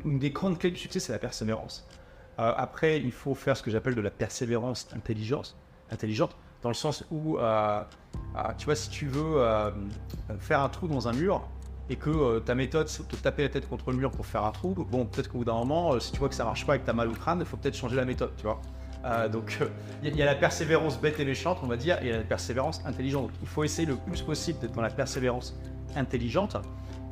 une des grandes clés du succès, c'est la persévérance. Après, il faut faire ce que j'appelle de la persévérance intelligente, dans le sens où, tu vois, si tu veux faire un trou dans un mur et que ta méthode, c'est de te taper la tête contre le mur pour faire un trou, bon, peut-être qu'au bout d'un moment, si tu vois que ça marche pas et que tu as mal au crâne, il faut peut-être changer la méthode, tu vois. Donc, il y a la persévérance bête et méchante, on va dire, et la persévérance intelligente. Donc, il faut essayer le plus possible d'être dans la persévérance intelligente.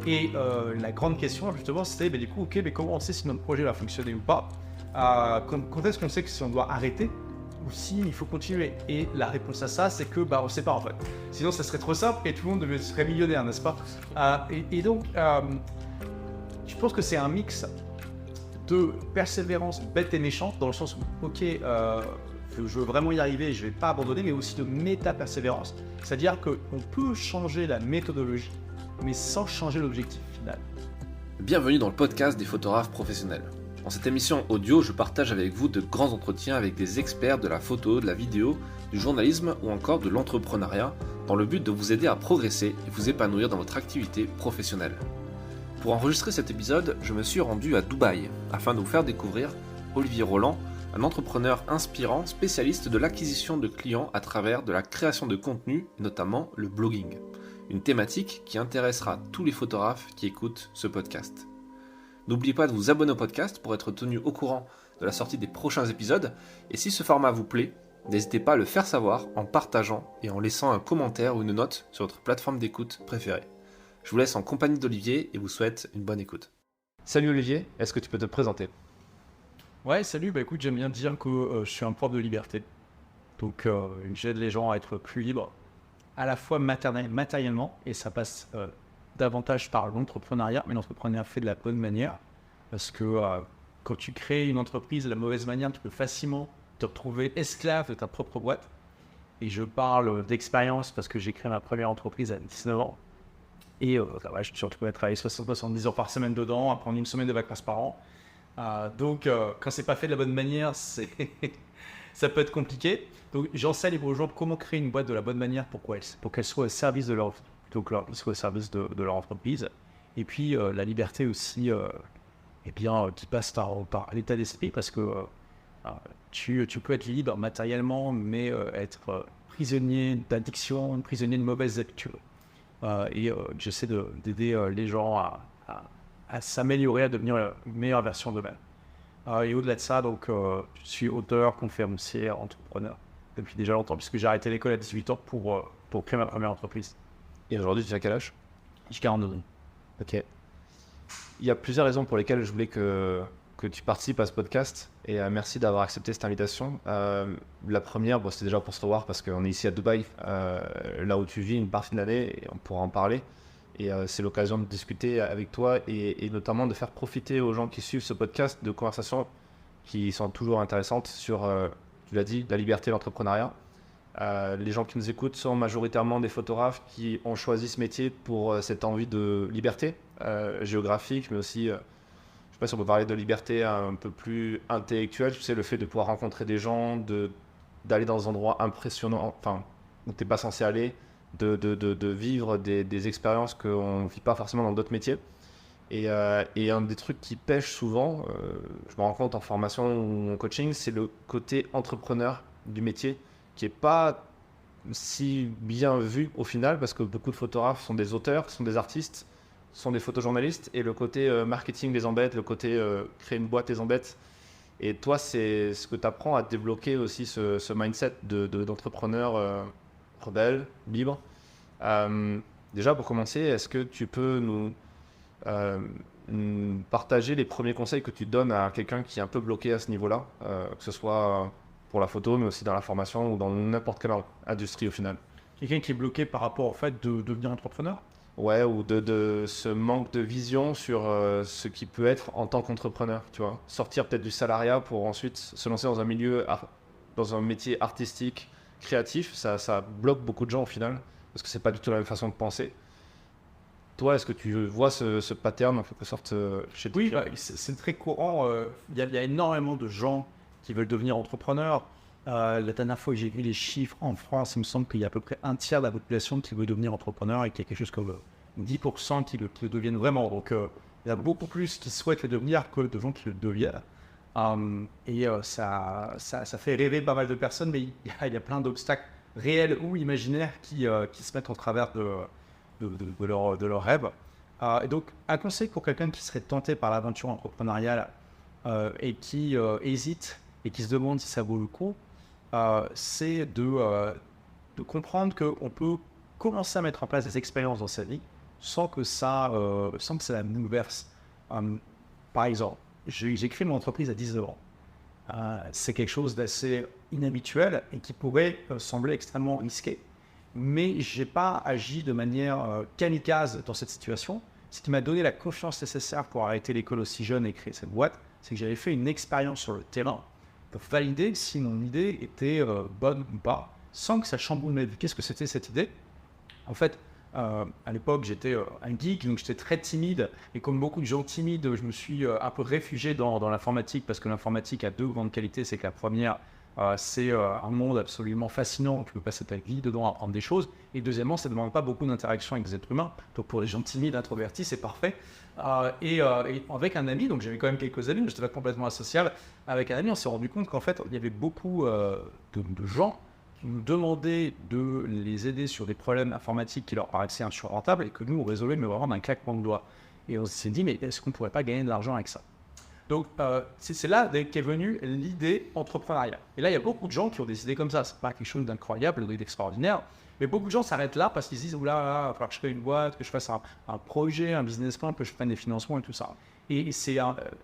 Et la grande question, justement, c'était, du coup, ok, mais comment on sait si notre projet va fonctionner ou pas? Quand est-ce qu'on sait que si on doit arrêter ou s'il faut continuer? Et la réponse à ça, c'est que on ne sait pas en fait. Sinon, ça serait trop simple et tout le monde serait millionnaire, n'est-ce pas? Donc, je pense que c'est un mix de persévérance bête et méchante, dans le sens où, ok, je veux vraiment y arriver, je ne vais pas abandonner, mais aussi de méta-persévérance. C'est-à-dire qu'on peut changer la méthodologie, mais sans changer l'objectif final. Bienvenue dans le podcast des photographes professionnels. Dans cette émission audio, je partage avec vous de grands entretiens avec des experts de la photo, de la vidéo, du journalisme ou encore de l'entrepreneuriat, dans le but de vous aider à progresser et vous épanouir dans votre activité professionnelle. Pour enregistrer cet épisode, je me suis rendu à Dubaï, afin de vous faire découvrir Olivier Roland, un entrepreneur inspirant, spécialiste de l'acquisition de clients à travers de la création de contenu, notamment le blogging. Une thématique qui intéressera tous les photographes qui écoutent ce podcast. N'oubliez pas de vous abonner au podcast pour être tenu au courant de la sortie des prochains épisodes. Et si ce format vous plaît, n'hésitez pas à le faire savoir en partageant et en laissant un commentaire ou une note sur votre plateforme d'écoute préférée. Je vous laisse en compagnie d'Olivier et vous souhaite une bonne écoute. Salut Olivier, est-ce que tu peux te présenter? Ouais, salut, écoute, j'aime bien dire que je suis un prof de liberté. Donc, j'aide les gens à être plus libres, à la fois matériellement, et ça passe davantage par l'entrepreneuriat, mais l'entrepreneuriat fait de la bonne manière, parce que quand tu crées une entreprise de la mauvaise manière, tu peux facilement te retrouver esclave de ta propre boîte. Et je parle d'expérience parce que j'ai créé ma première entreprise à 19 ans. Et je me suis retrouvé à travailler 60-70 heures par semaine dedans, à prendre une semaine de vacances par an. Donc, quand c'est pas fait de la bonne manière, ça peut être compliqué. Donc, j'enseigne aux gens comment créer une boîte de la bonne manière pour qu'elle soit au service de leur, soit au service de leur entreprise. Et puis, la liberté aussi, qui passe par l'état d'esprit, parce que tu peux être libre matériellement, mais être prisonnier d'addiction, prisonnier de mauvaises habitudes. J'essaie d'aider les gens à s'améliorer, à devenir la meilleure version d'eux-mêmes. Et au-delà de ça, donc, je suis auteur, conférencier, entrepreneur depuis déjà longtemps, puisque j'ai arrêté l'école à 18 ans pour créer ma première entreprise. Et aujourd'hui, tu as quel âge? J'ai 42 ans. Ok. Il y a plusieurs raisons pour lesquelles je voulais que tu participes à ce podcast et merci d'avoir accepté cette invitation. La première, c'est déjà pour se revoir parce qu'on est ici à Dubaï, là où tu vis une partie de l'année et on pourra en parler. Et c'est l'occasion de discuter avec toi et notamment de faire profiter aux gens qui suivent ce podcast de conversations qui sont toujours intéressantes sur, tu l'as dit, la liberté et l'entrepreneuriat. Les gens qui nous écoutent sont majoritairement des photographes qui ont choisi ce métier pour cette envie de liberté géographique, mais aussi, je ne sais pas si on peut parler de liberté un peu plus intellectuelle, tu sais, le fait de pouvoir rencontrer des gens, d'aller dans des endroits impressionnants, où tu n'es pas censé aller, de vivre des expériences qu'on ne vit pas forcément dans d'autres métiers. Et un des trucs qui pêche souvent, je me rends compte en formation ou en coaching, c'est le côté entrepreneur du métier, qui n'est pas si bien vu au final, parce que beaucoup de photographes sont des auteurs, sont des artistes, sont des photojournalistes, et le côté marketing les embête, le côté créer une boîte les embête. Et toi, c'est ce que tu apprends à débloquer aussi ce mindset d'entrepreneur rebelle, libre. Déjà, pour commencer, est-ce que tu peux nous partager les premiers conseils que tu donnes à quelqu'un qui est un peu bloqué à ce niveau-là, que ce soit pour la photo, mais aussi dans la formation ou dans n'importe quelle industrie au final? Quelqu'un qui est bloqué par rapport au fait de devenir entrepreneur? Ouais, ou de ce manque de vision sur ce qui peut être en tant qu'entrepreneur, tu vois. Sortir peut-être du salariat pour ensuite se lancer dans un milieu, dans un métier artistique, créatif, ça bloque beaucoup de gens au final, parce que c'est pas du tout la même façon de penser. Toi, est-ce que tu vois ce pattern en quelque sorte chez toi? Oui, c'est très courant. Il y a énormément de gens qui veulent devenir entrepreneurs. La dernière fois que j'ai vu les chiffres en France, il me semble qu'il y a à peu près un tiers de la population qui veut devenir entrepreneur et qu'il y a quelque chose comme 10% qui le deviennent vraiment. Donc, Il y a beaucoup plus qui souhaitent le devenir que de gens qui le deviennent. Ça fait rêver pas mal de personnes, mais il y a plein d'obstacles réels ou imaginaires qui se mettent en travers de leur rêve. Et donc, un conseil pour quelqu'un qui serait tenté par l'aventure entrepreneuriale et qui hésite et qui se demande si ça vaut le coup, c'est de comprendre qu'on peut commencer à mettre en place des expériences dans sa vie sans que ça la bouleverse. Par exemple, j'ai créé mon entreprise à 19 ans. C'est quelque chose d'assez inhabituel et qui pourrait sembler extrêmement risqué. Mais je n'ai pas agi de manière kamikaze dans cette situation. Ce qui m'a donné la confiance nécessaire pour arrêter l'école aussi jeune et créer cette boîte, c'est que j'avais fait une expérience sur le terrain pour valider si mon idée était bonne ou pas, sans que ça chamboule ma vie. Qu'est-ce que c'était cette idée? En fait, à l'époque, j'étais un geek, donc j'étais très timide. Et comme beaucoup de gens timides, je me suis un peu réfugié dans l'informatique, parce que l'informatique a deux grandes qualités. C'est que la première, c'est un monde absolument fascinant. Tu peux passer ta vie dedans à apprendre des choses. Et deuxièmement, ça ne demande pas beaucoup d'interaction avec des êtres humains. Donc pour les gens timides, introvertis, c'est parfait. Et avec un ami, donc j'avais quand même quelques amis, mais je n'étais pas complètement asocial. Avec un ami, on s'est rendu compte qu'en fait, il y avait beaucoup de gens qui nous demandaient de les aider sur des problèmes informatiques qui leur paraissaient insurmontables et que nous, on résolvait, mais vraiment d'un claquement de doigts. Et on s'est dit, mais est-ce qu'on ne pourrait pas gagner de l'argent avec ça? Donc, c'est là qu'est venue l'idée entrepreneuriale. Et là, il y a beaucoup de gens qui ont des idées comme ça. C'est pas quelque chose d'incroyable, d'extraordinaire. Mais beaucoup de gens s'arrêtent là parce qu'ils se disent, oula, il va falloir que je crée une boîte, que je fasse un projet, un business plan, que je prenne des financements et tout ça. Et c'est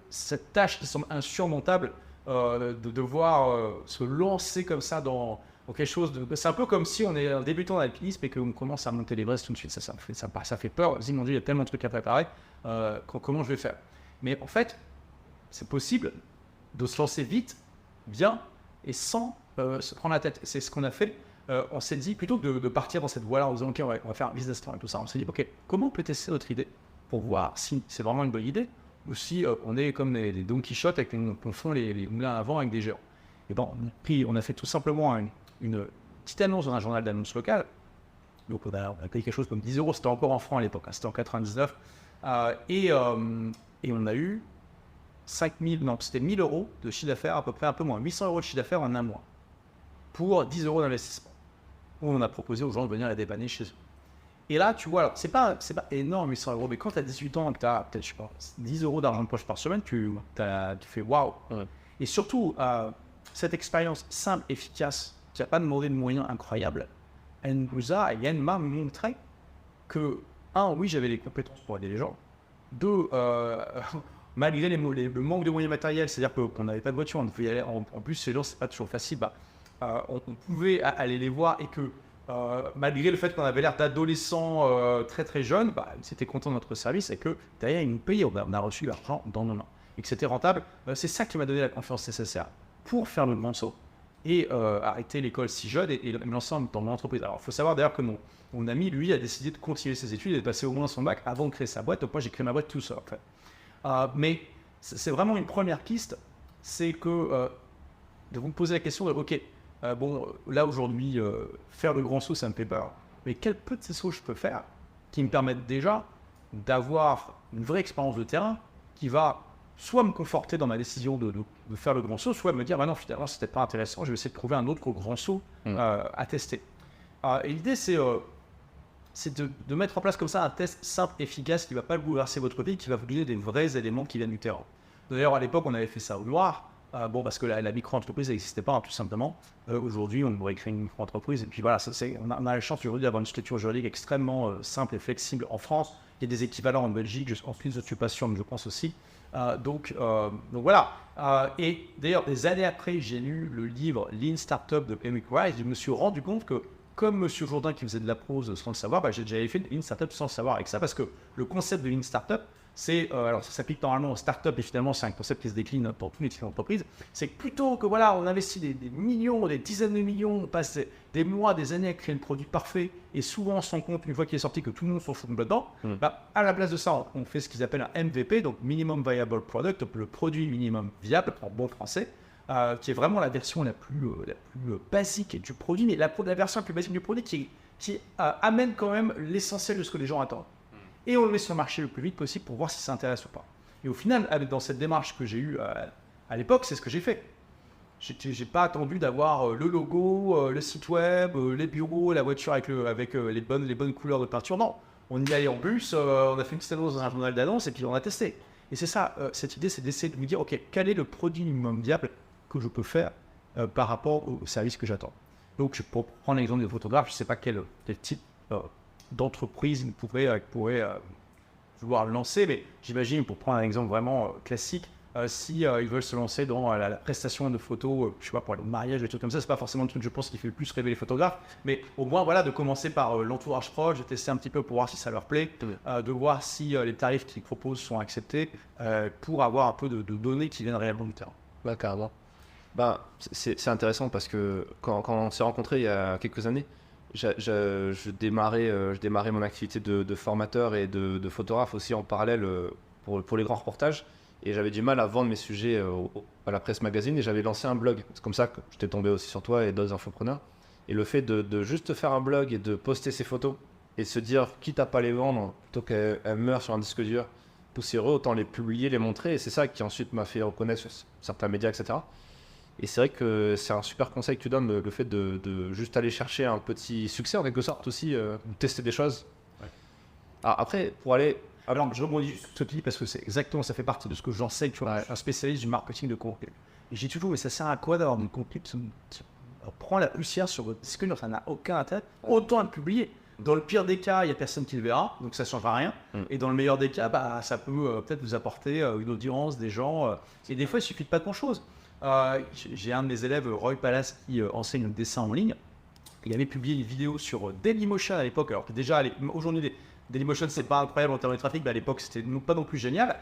cette tâche qui semble insurmontable de devoir se lancer comme ça dans quelque chose de... C'est un peu comme si on est un débutant dans l'alpinisme et qu'on commence à monter l'Everest tout de suite. Ça fait peur. Vas-y, mon Dieu, il y a tellement de trucs à préparer. Comment je vais faire? Mais en fait, c'est possible de se lancer vite, bien, et sans se prendre la tête. C'est ce qu'on a fait. On s'est dit, plutôt que de partir dans cette voie-là en disant, OK, on va faire un business plan et tout ça, on s'est dit, OK, comment on peut tester notre idée pour voir si c'est vraiment une bonne idée ou si on est comme des Don Quichotte et qu'on fond les moulins à vent avec des géants. Et bon, on a fait tout simplement une petite annonce dans un journal d'annonce local. Donc on a payé quelque chose comme 10 euros, c'était encore en francs à l'époque, hein, c'était en 99. Et on a eu 1000 euros de chiffre d'affaires, à peu près un peu moins, 800 euros de chiffre d'affaires en un mois, pour 10 euros d'investissement. On a proposé aux gens de venir la dépanner chez eux. Et là, tu vois, alors, c'est pas énorme 800 euros, mais quand tu as 18 ans et que tu as peut-être, je sais pas, 10 euros d'argent de poche par semaine, tu fais waouh. Et surtout, cette expérience simple, efficace, qui n'a pas demandé de moyens incroyables, elle m'a montré que, oui, j'avais les compétences pour aider les gens. Deux, malgré le manque de moyens matériels, c'est-à-dire qu'on n'avait pas de voiture, on devait y aller. En plus, ces gens, c'est pas toujours facile. On pouvait aller les voir et que, malgré le fait qu'on avait l'air d'adolescents très très jeunes, ils étaient contents de notre service et que derrière, ils nous payaient. On a reçu l'argent dans nos mains et que c'était rentable. C'est ça qui m'a donné la confiance nécessaire pour faire le grand saut et arrêter l'école si jeune et me lancer dans mon entreprise. Alors, il faut savoir d'ailleurs que mon ami, lui, a décidé de continuer ses études et de passer au moins son bac avant de créer sa boîte. Donc, moi, j'ai créé ma boîte tout seul, en fait. Mais c'est vraiment une première piste, c'est que de vous poser la question de, OK, là, aujourd'hui, faire le grand saut, ça me fait peur. Mais quel petit saut je peux faire qui me permettent déjà d'avoir une vraie expérience de terrain qui va soit me conforter dans ma décision de faire le grand saut, soit me dire, non, finalement, c'est peut-être pas intéressant, je vais essayer de trouver un autre grand saut à tester. Et l'idée, c'est de mettre en place comme ça un test simple, efficace, qui ne va pas bouleverser votre vie, qui va vous donner des vrais éléments qui viennent du terrain. D'ailleurs, à l'époque, on avait fait ça au noir, parce que la micro-entreprise n'existait pas, tout simplement. Aujourd'hui, on aurait créé une micro-entreprise, et puis voilà, on a la chance aujourd'hui d'avoir une structure juridique extrêmement simple et flexible en France. Il y a des équivalents en Belgique, en plus, je ne suis pas sûr, mais je pense aussi. Donc voilà. Et d'ailleurs, des années après, j'ai lu le livre Lean Startup de Amy Rice. Je me suis rendu compte que, comme M. Jourdain qui faisait de la prose sans le savoir, j'avais fait Lean Startup sans le savoir avec ça, parce que le concept de Lean Startup, alors ça s'applique normalement aux startups et finalement c'est un concept qui se décline pour toutes les entreprises. C'est que plutôt que voilà, on investit des millions, des dizaines de millions, on passe des mois, des années à créer le produit parfait et souvent on se rend compte une fois qu'il est sorti que tout le monde s'en fout dedans. À la place de ça, on fait ce qu'ils appellent un MVP, donc Minimum Viable Product, le produit minimum viable en bon français, qui est vraiment la version la plus basique du produit, mais la version la plus basique du produit qui amène quand même l'essentiel de ce que les gens attendent. et on le met sur le marché le plus vite possible pour voir si ça intéresse ou pas. Et au final, dans cette démarche que j'ai eue à l'époque, c'est ce que j'ai fait. J'ai pas attendu d'avoir le logo, le site web, les bureaux, la voiture avec les bonnes couleurs de peinture. Non, on y allait en bus, on a fait une petite annonce dans un journal d'annonce et puis on a testé. Et c'est ça, cette idée, c'est d'essayer de me dire, ok, quel est le produit minimum viable que je peux faire par rapport au service que j'attends. Donc, pour prendre l'exemple des photographes, je ne sais pas quel type d'entreprise pourrait vouloir le lancer, mais j'imagine, pour prendre un exemple vraiment classique, si ils veulent se lancer dans la prestation de photos, je sais pas, pour les mariages, des trucs comme ça, c'est pas forcément le truc, je pense, qui fait le plus rêver les photographes, mais au moins, voilà, de commencer par l'entourage proche, de tester un petit peu pour voir si ça leur plaît, de voir si les tarifs qu'ils proposent sont acceptés, pour avoir un peu de données qui viennent réellement du terrain. Bah, carrément. Bah, c'est intéressant parce que quand on s'est rencontrés il y a quelques années, je démarrais mon activité de formateur et de photographe aussi en parallèle pour les grands reportages. Et j'avais du mal à vendre mes sujets à la presse magazine et j'avais lancé un blog. C'est comme ça que j'étais tombé aussi sur toi et d'autres infopreneurs. Et le fait de juste faire un blog et de poster ses photos et se dire, quitte à pas les vendre, plutôt qu'elles meurent sur un disque dur poussiéreux, autant les publier, les montrer. Et c'est ça qui ensuite m'a fait reconnaître sur certains médias, etc. Et c'est vrai que c'est un super conseil que tu donnes, le fait de juste aller chercher un petit succès en quelque sorte aussi, tester des choses. Ouais. Alors après, pour aller... Alors, je rebondis sur ce que tu dis parce que c'est exactement, ça fait partie de ce que j'enseigne, tu vois, je suis un spécialiste du marketing de contenu. Et j'ai toujours, mais ça sert à quoi d'avoir du contenu prend la poussière sur votre disque dur, ça n'a aucun intérêt, autant le publier. Dans le pire des cas, il n'y a personne qui le verra, donc ça ne changera rien. Et dans le meilleur des cas, bah, ça peut peut-être vous apporter une audience, des gens. Et des fois, il ne suffit de pas de grand-chose. J'ai un de mes élèves, Roy Palace, qui enseigne le dessin en ligne. Il avait publié une vidéo sur Dailymotion à l'époque, alors que déjà, aujourd'hui, Dailymotion, c'est pas incroyable en termes de trafic, mais à l'époque, c'était pas non plus génial.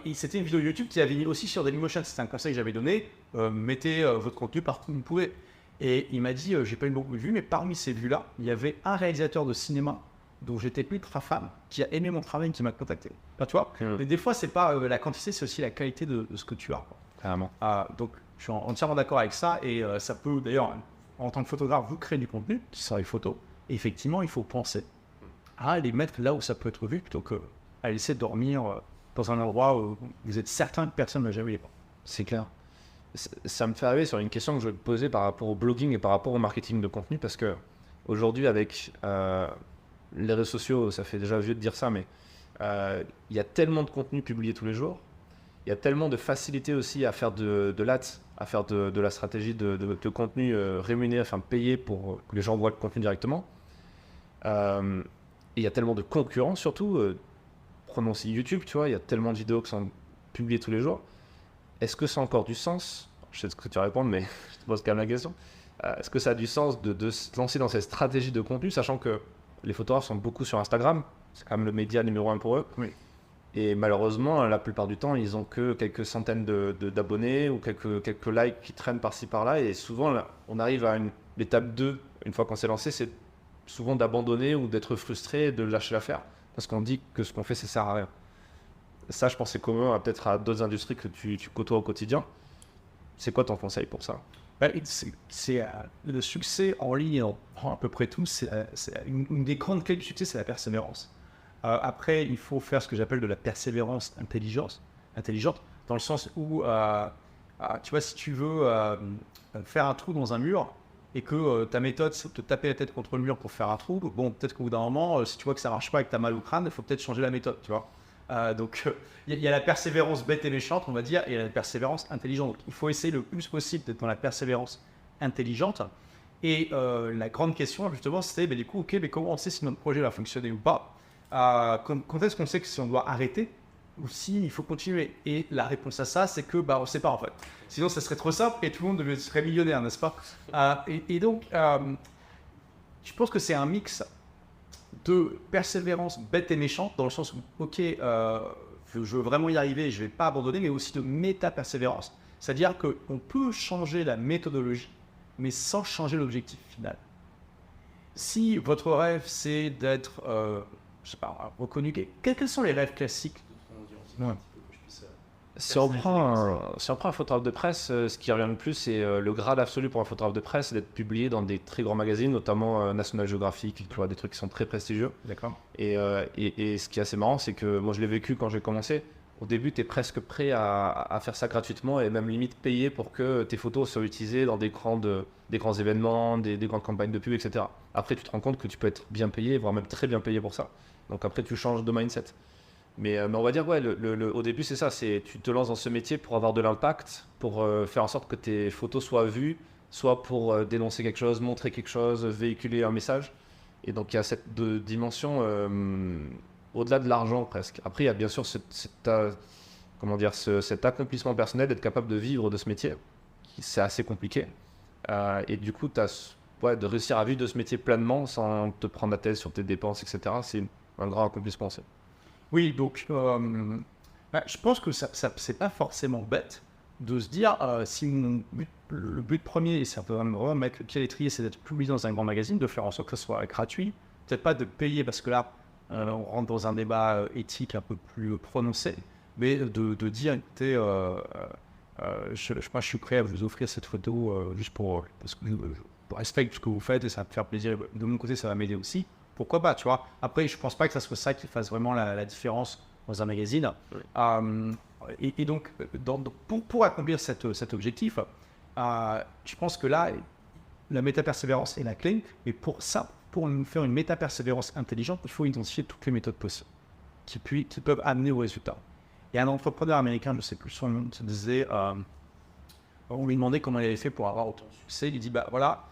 Et c'était une vidéo YouTube qui avait mis aussi sur Dailymotion. C'était un conseil que j'avais donné. Mettez votre contenu partout où vous pouvez. Et il m'a dit, j'ai pas eu beaucoup de vues, mais parmi ces vues-là, il y avait un réalisateur de cinéma dont j'étais ultra fan, qui a aimé mon travail et qui m'a contacté. Enfin, tu vois, mais des fois, c'est pas la quantité, c'est aussi la qualité de ce que tu as. Carrément. Donc, je suis entièrement d'accord avec ça. Et ça peut, d'ailleurs, en tant que photographe, vous créez du contenu, qui sera les photos. Et effectivement, il faut penser à les mettre là où ça peut être vu, plutôt qu'à laisser dormir dans un endroit où vous êtes certain que personne ne va jamais les voir. C'est clair. Ça me fait arriver sur une question que je vais te poser par rapport au blogging et par rapport au marketing de contenu, parce que aujourd'hui, avec les réseaux sociaux, ça fait déjà vieux de dire ça, mais il y a tellement de contenu publié tous les jours, il y a tellement de facilité aussi à faire de l'ads, à faire de la stratégie de contenu rémunéré, enfin payé pour que les gens voient le contenu directement. Et il y a tellement de concurrence, surtout, prenons aussi YouTube, tu vois, il y a tellement de vidéos qui sont publiées tous les jours. Est-ce que ça a encore du sens? Je sais ce que tu vas répondre, mais je te pose quand même la question. Est-ce que ça a du sens de se lancer dans cette stratégie de contenu, sachant que les photographes sont beaucoup sur Instagram, c'est quand même le média numéro 1 pour eux. Oui. Et malheureusement, la plupart du temps, ils ont que quelques centaines d'abonnés ou quelques likes qui traînent par-ci par-là. Et souvent, là, on arrive à l'étape 2, une fois qu'on s'est lancé, c'est souvent d'abandonner ou d'être frustré, de lâcher l'affaire. Parce qu'on dit que ce qu'on fait, ça sert à rien. Ça, je pense, c'est commun peut-être à d'autres industries que tu côtoies au quotidien. C'est quoi ton conseil pour ça? Le succès en ligne, à peu près tout, c'est une des grandes clés du succès, c'est la persévérance. Après, il faut faire ce que j'appelle de la persévérance intelligente, dans le sens où, tu vois, si tu veux faire un trou dans un mur et que ta méthode, c'est de te taper la tête contre le mur pour faire un trou, bon, peut-être qu'au bout d'un moment, si tu vois que ça marche pas et que tu as mal au crâne, il faut peut-être changer la méthode, tu vois. Donc, il y a la persévérance bête et méchante, on va dire, et la persévérance intelligente. Donc, il faut essayer le plus possible d'être dans la persévérance intelligente. Et la grande question, justement, c'était, du coup, ok, mais comment on sait si notre projet va fonctionner ou pas? Quand est-ce qu'on sait que si on doit arrêter ou s'il faut continuer? Et la réponse à ça, c'est que on ne sait pas, en fait. Sinon, ça serait trop simple et tout le monde serait millionnaire, n'est-ce pas? Et donc, je pense que c'est un mix de persévérance bête et méchante, dans le sens où, ok, je veux vraiment y arriver, je ne vais pas abandonner, mais aussi de méta-persévérance. C'est-à-dire qu'on peut changer la méthodologie, mais sans changer l'objectif final. Si votre rêve, c'est d'être, je sais pas, reconnu, quels sont les rêves classiques de ton audience? Ouais. Si on prend un photographe de presse, ce qui revient le plus, c'est le grade absolu pour un photographe de presse, c'est d'être publié dans des très grands magazines, notamment National Geographic, tu vois, des trucs qui sont très prestigieux. D'accord. Et ce qui est assez marrant, c'est que moi je l'ai vécu quand j'ai commencé. Au début, tu es presque prêt à faire ça gratuitement et même limite payer pour que tes photos soient utilisées dans des grands événements, des grandes campagnes de pub, etc. Après, tu te rends compte que tu peux être bien payé, voire même très bien payé pour ça. Donc après, tu changes de mindset. Mais on va dire, ouais, au début, c'est ça. Tu te lances dans ce métier pour avoir de l'impact, pour faire en sorte que tes photos soient vues, soit pour dénoncer quelque chose, montrer quelque chose, véhiculer un message. Et donc, il y a cette dimension au-delà de l'argent presque. Après, il y a bien sûr cet accomplissement personnel d'être capable de vivre de ce métier. C'est assez compliqué. Et du coup, de réussir à vivre de ce métier pleinement sans te prendre la tête sur tes dépenses, etc. C'est un grand accomplissement aussi. Oui, donc je pense que c'est pas forcément bête de se dire si le but premier, et ça peut vraiment mettre le pied à l'étrier, c'est d'être publié dans un grand magazine, de faire en sorte que ce soit gratuit, peut-être pas de payer parce que là on rentre dans un débat éthique un peu plus prononcé, mais de dire écoutez, moi je suis prêt à vous offrir cette photo juste parce que je respecte ce que vous faites et ça va me faire plaisir. De mon côté, ça va m'aider aussi. Pourquoi pas, tu vois. Après, je pense pas que ça soit ça qui fasse vraiment la différence dans un magazine. Oui. Et donc, pour accomplir cet objectif, je pense que là, la méta-persévérance est la clé. Et pour ça, pour faire une méta-persévérance intelligente, il faut identifier toutes les méthodes possibles qui peuvent amener au résultat. Et un entrepreneur américain, je ne sais plus son nom, se disait, on lui demandait comment il avait fait pour avoir autant de succès. Il dit, bah voilà,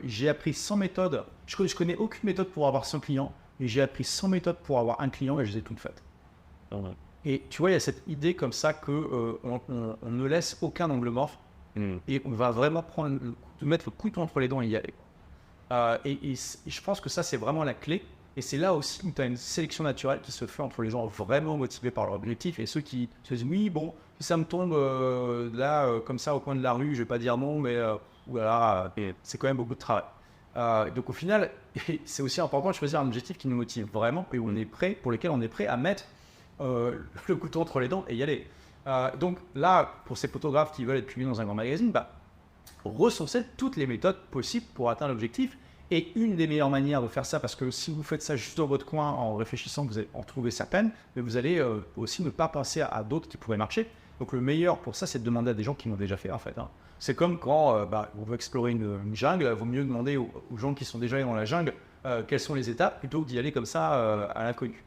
j'ai appris 100 méthodes. Je connais aucune méthode pour avoir 100 clients, mais j'ai appris 100 méthodes pour avoir un client et je les ai toutes faites. Ouais. Et tu vois, il y a cette idée comme ça que on ne laisse aucun angle mort et on va vraiment mettre le couteau entre les dents et y aller. Et je pense que ça, c'est vraiment la clé. Et c'est là aussi où tu as une sélection naturelle qui se fait entre les gens vraiment motivés par leur objectif et ceux qui se disent oui, bon, si ça me tombe comme ça au coin de la rue, je vais pas dire non, mais voilà, c'est quand même beaucoup de travail. Donc au final, c'est aussi important de choisir un objectif qui nous motive vraiment et où on est prêt, pour lequel on est prêt à mettre le couteau entre les dents et y aller. Donc là, pour ces photographes qui veulent être publiés dans un grand magazine, recenser toutes les méthodes possibles pour atteindre l'objectif. Et une des meilleures manières de faire ça, parce que si vous faites ça juste dans votre coin en réfléchissant, vous allez en trouver certaines, mais vous allez aussi ne pas penser à d'autres qui pourraient marcher. Donc le meilleur pour ça, c'est de demander à des gens qui l'ont déjà fait en fait. C'est comme quand on veut explorer une jungle, il vaut mieux demander aux gens qui sont déjà allés dans la jungle quelles sont les étapes, plutôt que d'y aller comme ça à l'inconnu.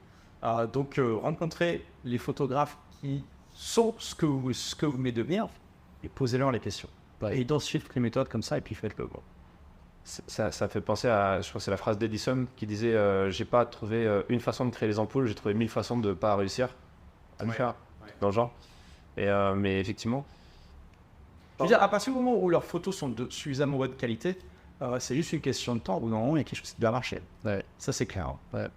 Donc rencontrez les photographes qui sont ce que vous venez de devenir et posez-leur les questions. Et identifiez toutes les méthodes comme ça et puis faites-le. Ça fait penser à, je crois que c'est la phrase d'Edison qui disait j'ai pas trouvé une façon de créer les ampoules, j'ai trouvé 1000 façons de pas réussir à le faire, dans le genre. Mais effectivement. Je veux dire, à partir du moment où leurs photos sont de suffisamment bonne qualité, c'est juste une question de temps. Au bout d'un moment, il y a quelque chose qui doit marcher. Ouais. Ça, c'est clair. Ouais.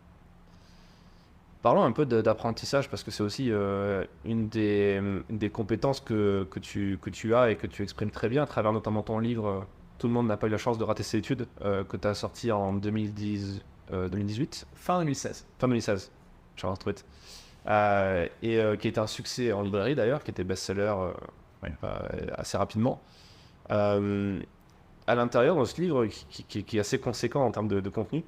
Parlons un peu d'apprentissage parce que c'est aussi une des compétences que tu as et que tu exprimes très bien à travers notamment ton livre. Tout le monde n'a pas eu la chance de rater ses études, que tu as sorti en 2018 Fin 2016. Fin 2016, j'ai retrouvé. Qui était un succès en librairie d'ailleurs, qui était best-seller assez rapidement. À l'intérieur, dans ce livre, qui est assez conséquent en termes de contenu,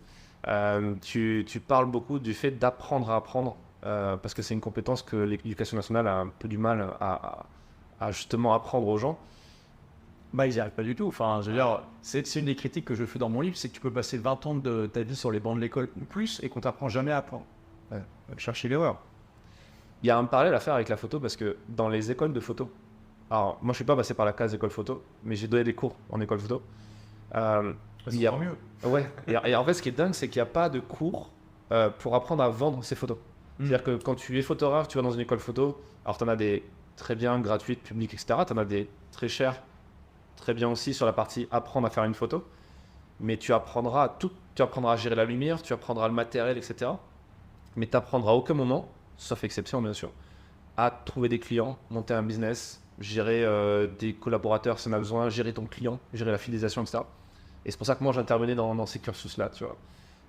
tu parles beaucoup du fait d'apprendre à apprendre, parce que c'est une compétence que l'éducation nationale a un peu du mal à justement apprendre aux gens. Ils n'y arrivent pas du tout. Enfin, je veux dire, c'est une des critiques que je fais dans mon livre, c'est que tu peux passer 20 ans de ta vie sur les bancs de l'école ou plus et qu'on t'apprend jamais à apprendre. Chercher l'erreur. Il y a un parallèle à faire avec la photo parce que dans les écoles de photo, alors moi je suis pas passé par la case école photo, mais j'ai donné des cours en école photo. Il y a mieux. Ouais. Et en fait, ce qui est dingue, c'est qu'il n'y a pas de cours pour apprendre à vendre ses photos. C'est-à-dire que quand tu es photographe, tu vas dans une école photo, alors tu en as des très bien gratuites, publiques, etc. Tu en as des très chères, très bien aussi sur la partie apprendre à faire une photo. Mais tu apprendras tout. Tu apprendras à gérer la lumière, tu apprendras le matériel, etc. Mais tu n'apprendras à aucun moment, sauf exception bien sûr, à trouver des clients, monter un business, gérer des collaborateurs si on a besoin, gérer ton client, gérer la fidélisation, etc. Et c'est pour ça que moi j'intervenais dans ces cursus-là, tu vois.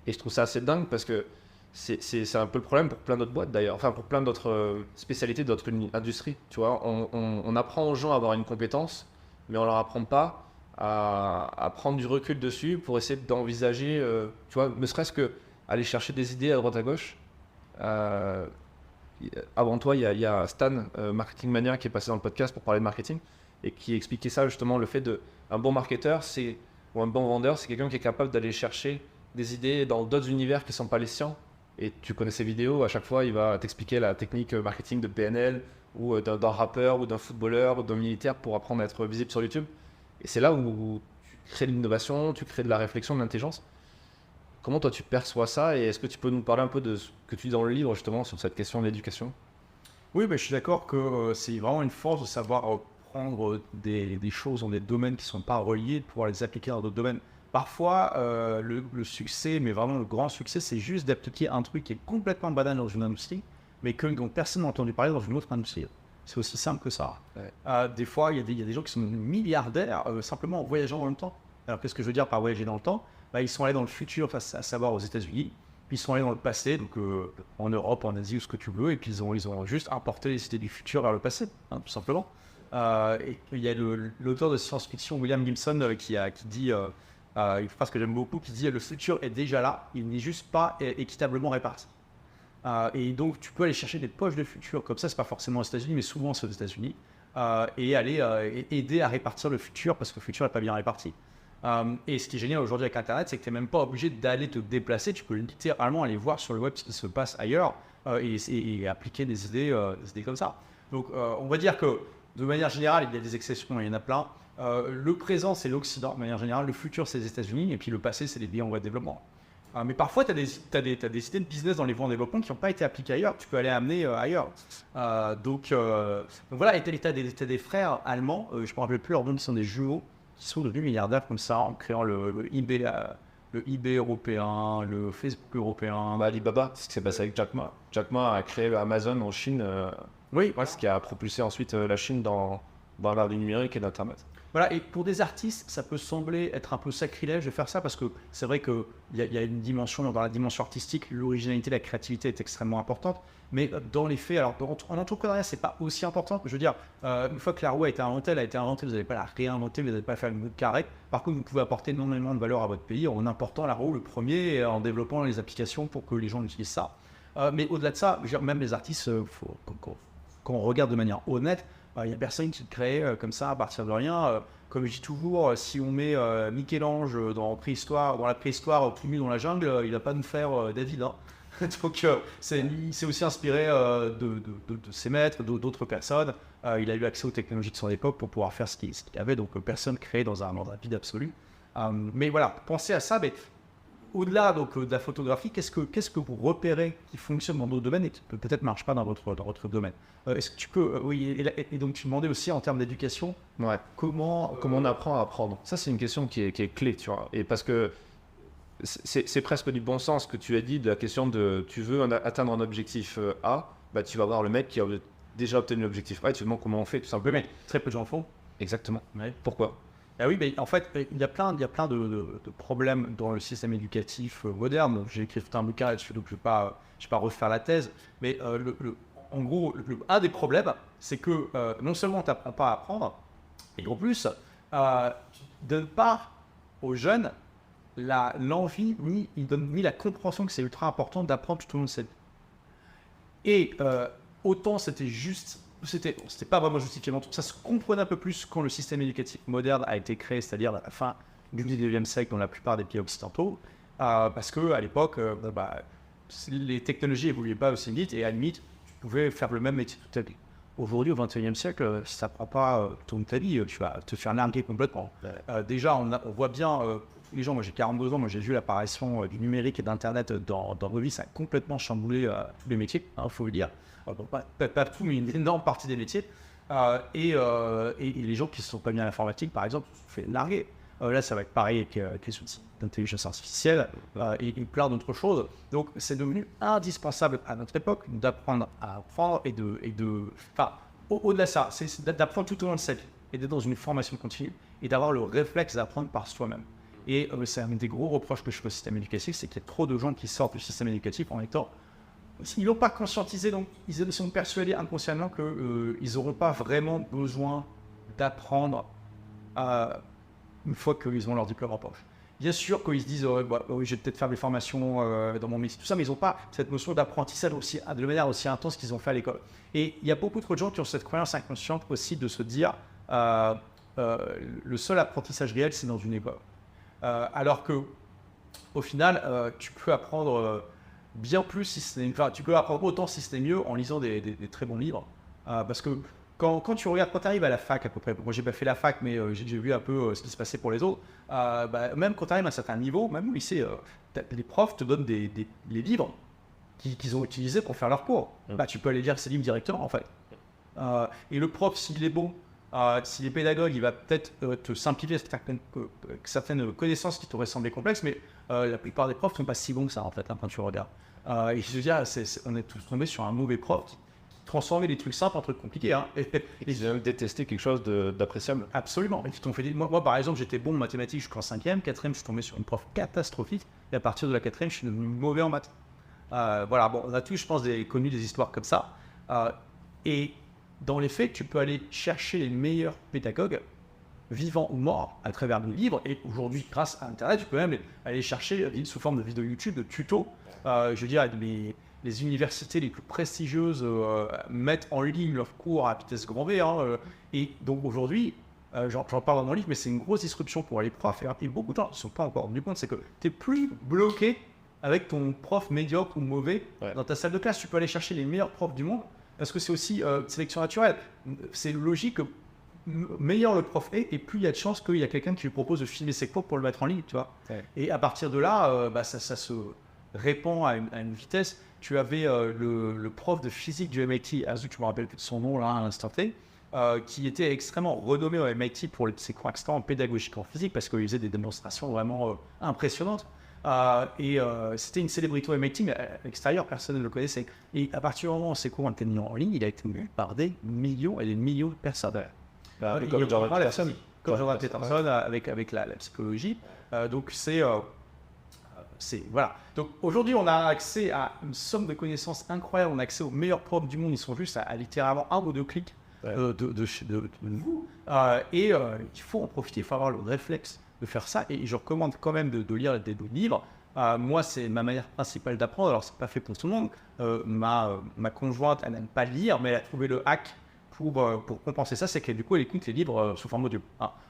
Et je trouve ça assez dingue parce que c'est un peu le problème pour plein d'autres boîtes d'ailleurs, enfin pour plein d'autres spécialités d'autres industries. Tu vois, on apprend aux gens à avoir une compétence, mais on leur apprend pas à prendre du recul dessus pour essayer d'envisager, tu vois, ne serait-ce que aller chercher des idées à droite à gauche. Euh, Avant toi, il y a Stan, Marketing Mania, qui est passé dans le podcast pour parler de marketing et qui expliquait ça justement, le fait de un bon marketeur, ou un bon vendeur, c'est quelqu'un qui est capable d'aller chercher des idées dans d'autres univers qui ne sont pas les siens. Et tu connais ses vidéos, à chaque fois, il va t'expliquer la technique marketing de PNL ou d'un rappeur ou d'un footballeur ou d'un militaire pour apprendre à être visible sur YouTube. Et c'est là où tu crées de l'innovation, tu crées de la réflexion, de l'intelligence. Comment toi tu perçois ça et est-ce que tu peux nous parler un peu de ce que tu dis dans le livre justement sur cette question de l'éducation? Oui, je suis d'accord que c'est vraiment une force de savoir prendre des choses dans des domaines qui ne sont pas reliés, de pouvoir les appliquer dans d'autres domaines. Parfois, le succès, mais vraiment le grand succès, c'est juste d'appliquer un truc qui est complètement banal dans une industrie, mais dont personne n'a entendu parler dans une autre industrie. C'est aussi simple que ça. Ouais. Des fois, il y a des gens qui sont milliardaires simplement en voyageant dans le temps. Alors, qu'est-ce que je veux dire par voyager dans le temps? Ils sont allés dans le futur, à savoir aux États-Unis, puis ils sont allés dans le passé, donc en Europe, en Asie, ou ce que tu veux, et puis ils ont juste importé les idées du futur vers le passé, tout simplement. Et il y a l'auteur de science-fiction, William Gibson, qui dit, une phrase que j'aime beaucoup, qui dit « Le futur est déjà là, il n'est juste pas équitablement réparti ». Et donc, tu peux aller chercher des poches de futur, comme ça, c'est pas forcément aux États-Unis, mais souvent c'est aux États-Unis, et aller aider à répartir le futur, parce que le futur n'est pas bien réparti. Et ce qui est génial aujourd'hui avec Internet, c'est que tu n'es même pas obligé d'aller te déplacer, tu peux littéralement aller voir sur le web ce qui se passe ailleurs et appliquer des idées comme ça. Donc on va dire que de manière générale, il y a des exceptions, il y en a plein. Le présent, c'est l'Occident de manière générale, le futur, c'est les États-Unis, et puis le passé, c'est les pays en voie de développement. Mais parfois, tu as des idées de business dans les voies en développement qui n'ont pas été appliquées ailleurs, tu peux aller amener ailleurs. Donc voilà, et tu as des frères allemands, je ne me rappelle plus leur nom, qui sont des jumeaux, qui sont devenus milliardaires comme ça en créant le eBay européen, le Facebook européen. Alibaba, c'est ce qui s'est passé avec Jack Ma. Jack Ma a créé Amazon en Chine, Oui, ce qui a propulsé ensuite la Chine dans l'ère du numérique et d'Internet. voilà, et pour des artistes, ça peut sembler être un peu sacrilège de faire ça parce que c'est vrai qu'il y a une dimension, dans la dimension artistique, l'originalité, la créativité est extrêmement importante. Mais dans les faits, alors en entrepreneuriat, c'est pas aussi important. Je veux dire, une fois que la roue a été inventée, elle a été inventée, vous n'allez pas la réinventer, vous n'allez pas faire une roue carrée. Par contre, vous pouvez apporter énormément de valeur à votre pays en important la roue le premier et en développant les applications pour que les gens utilisent ça. Mais au-delà de ça, je veux dire, même les artistes, quand on regarde de manière honnête, il n'y a personne qui crée comme ça à partir de rien. Comme je dis toujours, si on met Michel-Ange dans la préhistoire au plus nu dans la jungle, il va pas nous faire David. Hein. Donc il s'est aussi inspiré de ses maîtres, d'autres personnes. Il a eu accès aux technologies de son époque pour pouvoir faire ce qu'il avait. Donc personne créé dans un vide absolu. Mais voilà, pensez à ça. Mais au-delà de la photographie, qu'est-ce que vous repérez qui fonctionne dans d'autres domaines et qui peut-être ne marche pas dans votre domaine? Est-ce que tu peux, oui, et donc tu demandais aussi en termes d'éducation, Ouais. comment On apprend à apprendre? Ça, c'est une question qui est clé, tu vois. Et parce que c'est presque du bon sens que tu as dit de la question de tu veux atteindre un objectif A, tu vas voir le mec qui a déjà obtenu l'objectif A et tu te demandes comment on fait, tout Oui, simplement. mais très peu de gens le font. Exactement. Ouais. Pourquoi? Ah oui, mais en fait, il y a plein de problèmes dans le système éducatif moderne. J'ai écrit un bouquin là-dessus, donc je ne vais pas refaire la thèse. Mais en gros, un des problèmes, c'est que non seulement tu n'apprends pas à apprendre, et en plus, tu ne donnes pas aux jeunes l'envie, ni la compréhension que c'est ultra important d'apprendre tout au long de cette vie. Et autant c'était pas vraiment justifié, mais ça se comprenait un peu plus quand le système éducatif moderne a été créé, c'est-à-dire à la fin du 19e siècle dans la plupart des pays occidentaux, parce qu'à l'époque, les technologies évoluaient pas aussi vite et à la limite, tu pouvais faire le même métier toute ta vie. Aujourd'hui, au 21e siècle, si ça ne prend pas toute ta vie, tu vas te faire larguer complètement. Déjà, on voit bien, les gens, moi j'ai 42 ans, moi j'ai vu l'apparition du numérique et d'Internet dans nos vies, ça a complètement chamboulé tous les métiers, il faut le dire. Pas tout, mais une énorme partie des métiers. Et les gens qui ne se sont pas mis à l'informatique, par exemple, se sont fait larguer. Là, ça va être pareil avec les outils d'intelligence artificielle et plein d'autres choses. Donc, c'est devenu indispensable à notre époque d'apprendre à apprendre au-delà de ça, c'est d'apprendre tout au long de sa vie et d'être dans une formation continue et d'avoir le réflexe d'apprendre par soi-même. Et c'est un des gros reproches que je fais au système éducatif, c'est qu'il y a trop de gens qui sortent du système éducatif en étant... Ils l'ont pas conscientisé, donc ils sont persuadés inconsciemment qu'ils n'auront pas vraiment besoin d'apprendre une fois qu'ils ont leur diplôme en poche. Bien sûr qu'ils se disent oui, je vais peut-être faire des formations dans mon métier, tout ça, mais ils n'ont pas cette notion d'apprentissage aussi, de manière aussi intense qu'ils ont fait à l'école. Et il y a beaucoup trop de gens qui ont cette croyance inconsciente aussi de se dire le seul apprentissage réel, c'est dans une école. Alors que au final, tu peux apprendre bien plus, tu peux apprendre autant si ce n'est mieux en lisant des très bons livres. Parce que quand tu regardes, quand tu arrives à la fac à peu près, moi j'ai pas fait la fac, mais j'ai vu un peu ce qui se passait pour les autres, même quand tu arrives à un certain niveau, même au lycée, les profs te donnent les livres qu'ils ont utilisés pour faire leur cours. Tu peux aller lire ces livres directement en fait. Et le prof, s'il est bon, s'il est pédagogue, il va peut-être te simplifier certaines connaissances qui t'auraient semblé complexes, mais la plupart des profs ne sont pas si bons que ça en fait, quand tu regardes. Et je veux dire, on est tous tombés sur un mauvais prof qui transformait les trucs simples en trucs compliqués. Ils ont même détesté quelque chose d'appréciable. Absolument. Et moi, par exemple, j'étais bon en mathématiques jusqu'en 5e, 4e, je suis tombé sur une prof catastrophique, et à partir de la 4e, je suis devenu mauvais en maths. Voilà, bon, on a tous, je pense, connu des histoires comme ça. Et dans les faits, tu peux aller chercher les meilleurs pédagogues, vivants ou morts, à travers des livres. Et aujourd'hui, grâce à Internet, tu peux même aller chercher sous forme de vidéos YouTube, de tutos. Je veux dire, les universités les plus prestigieuses mettent en ligne leurs cours à vitesse grand V. Et donc aujourd'hui, j'en parle dans mon livre, mais c'est une grosse disruption pour les profs. Et beaucoup de gens ne se sont pas encore rendus compte, c'est que tu n'es plus bloqué avec ton prof médiocre ou mauvais dans ta salle de classe. Tu peux aller chercher les meilleurs profs du monde, parce que c'est aussi sélection naturelle. C'est logique que meilleur le prof est, et plus il y a de chances qu'il y a quelqu'un qui lui propose de filmer ses cours pour le mettre en ligne, tu vois. Ouais. Et à partir de là, ça se répand à une vitesse. Tu avais le prof de physique du MIT, je me rappelle plus de son nom là à l'instant T, qui était extrêmement renommé au MIT pour ses cours extrêmement pédagogiques en physique, parce qu'il faisait des démonstrations vraiment impressionnantes. C'était une célébrité au MIT, mais à l'extérieur, personne ne le connaissait. Et à partir du moment où ses cours ont été mis en ligne, il a été vu par des millions et des millions de personnes. Comme Jordan Peterson avec la psychologie. Donc voilà. Donc aujourd'hui, on a accès à une somme de connaissances incroyable. On a accès aux meilleurs profs du monde. Ils sont juste à littéralement 1 ou 2 clics de nous. Il faut en profiter. Il faut avoir le réflexe de faire ça. Et je recommande quand même de lire des livres. Moi, c'est ma manière principale d'apprendre. Alors, c'est pas fait pour tout le monde. Ma conjointe, elle n'aime pas lire, mais elle a trouvé le hack pour compenser ça, c'est que du coup, elle écoute les livres sous forme audio.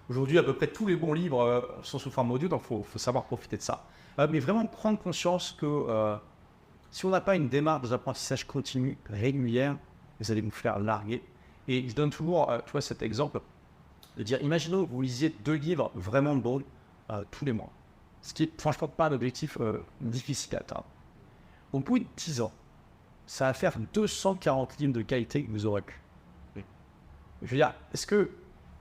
Aujourd'hui, à peu près tous les bons livres sont sous forme audio, donc il faut savoir profiter de ça. Mais vraiment prendre conscience que si on n'a pas une démarche d'apprentissage continu, régulière, vous allez vous faire larguer. Et je donne toujours, tu vois, cet exemple de dire, imaginons que vous lisiez 2 livres vraiment bons tous les mois. Ce qui est franchement pas un objectif difficile à atteindre. Au bout de 10 ans, ça va faire 240 livres de qualité que vous aurez pu. Je veux dire, est-ce que,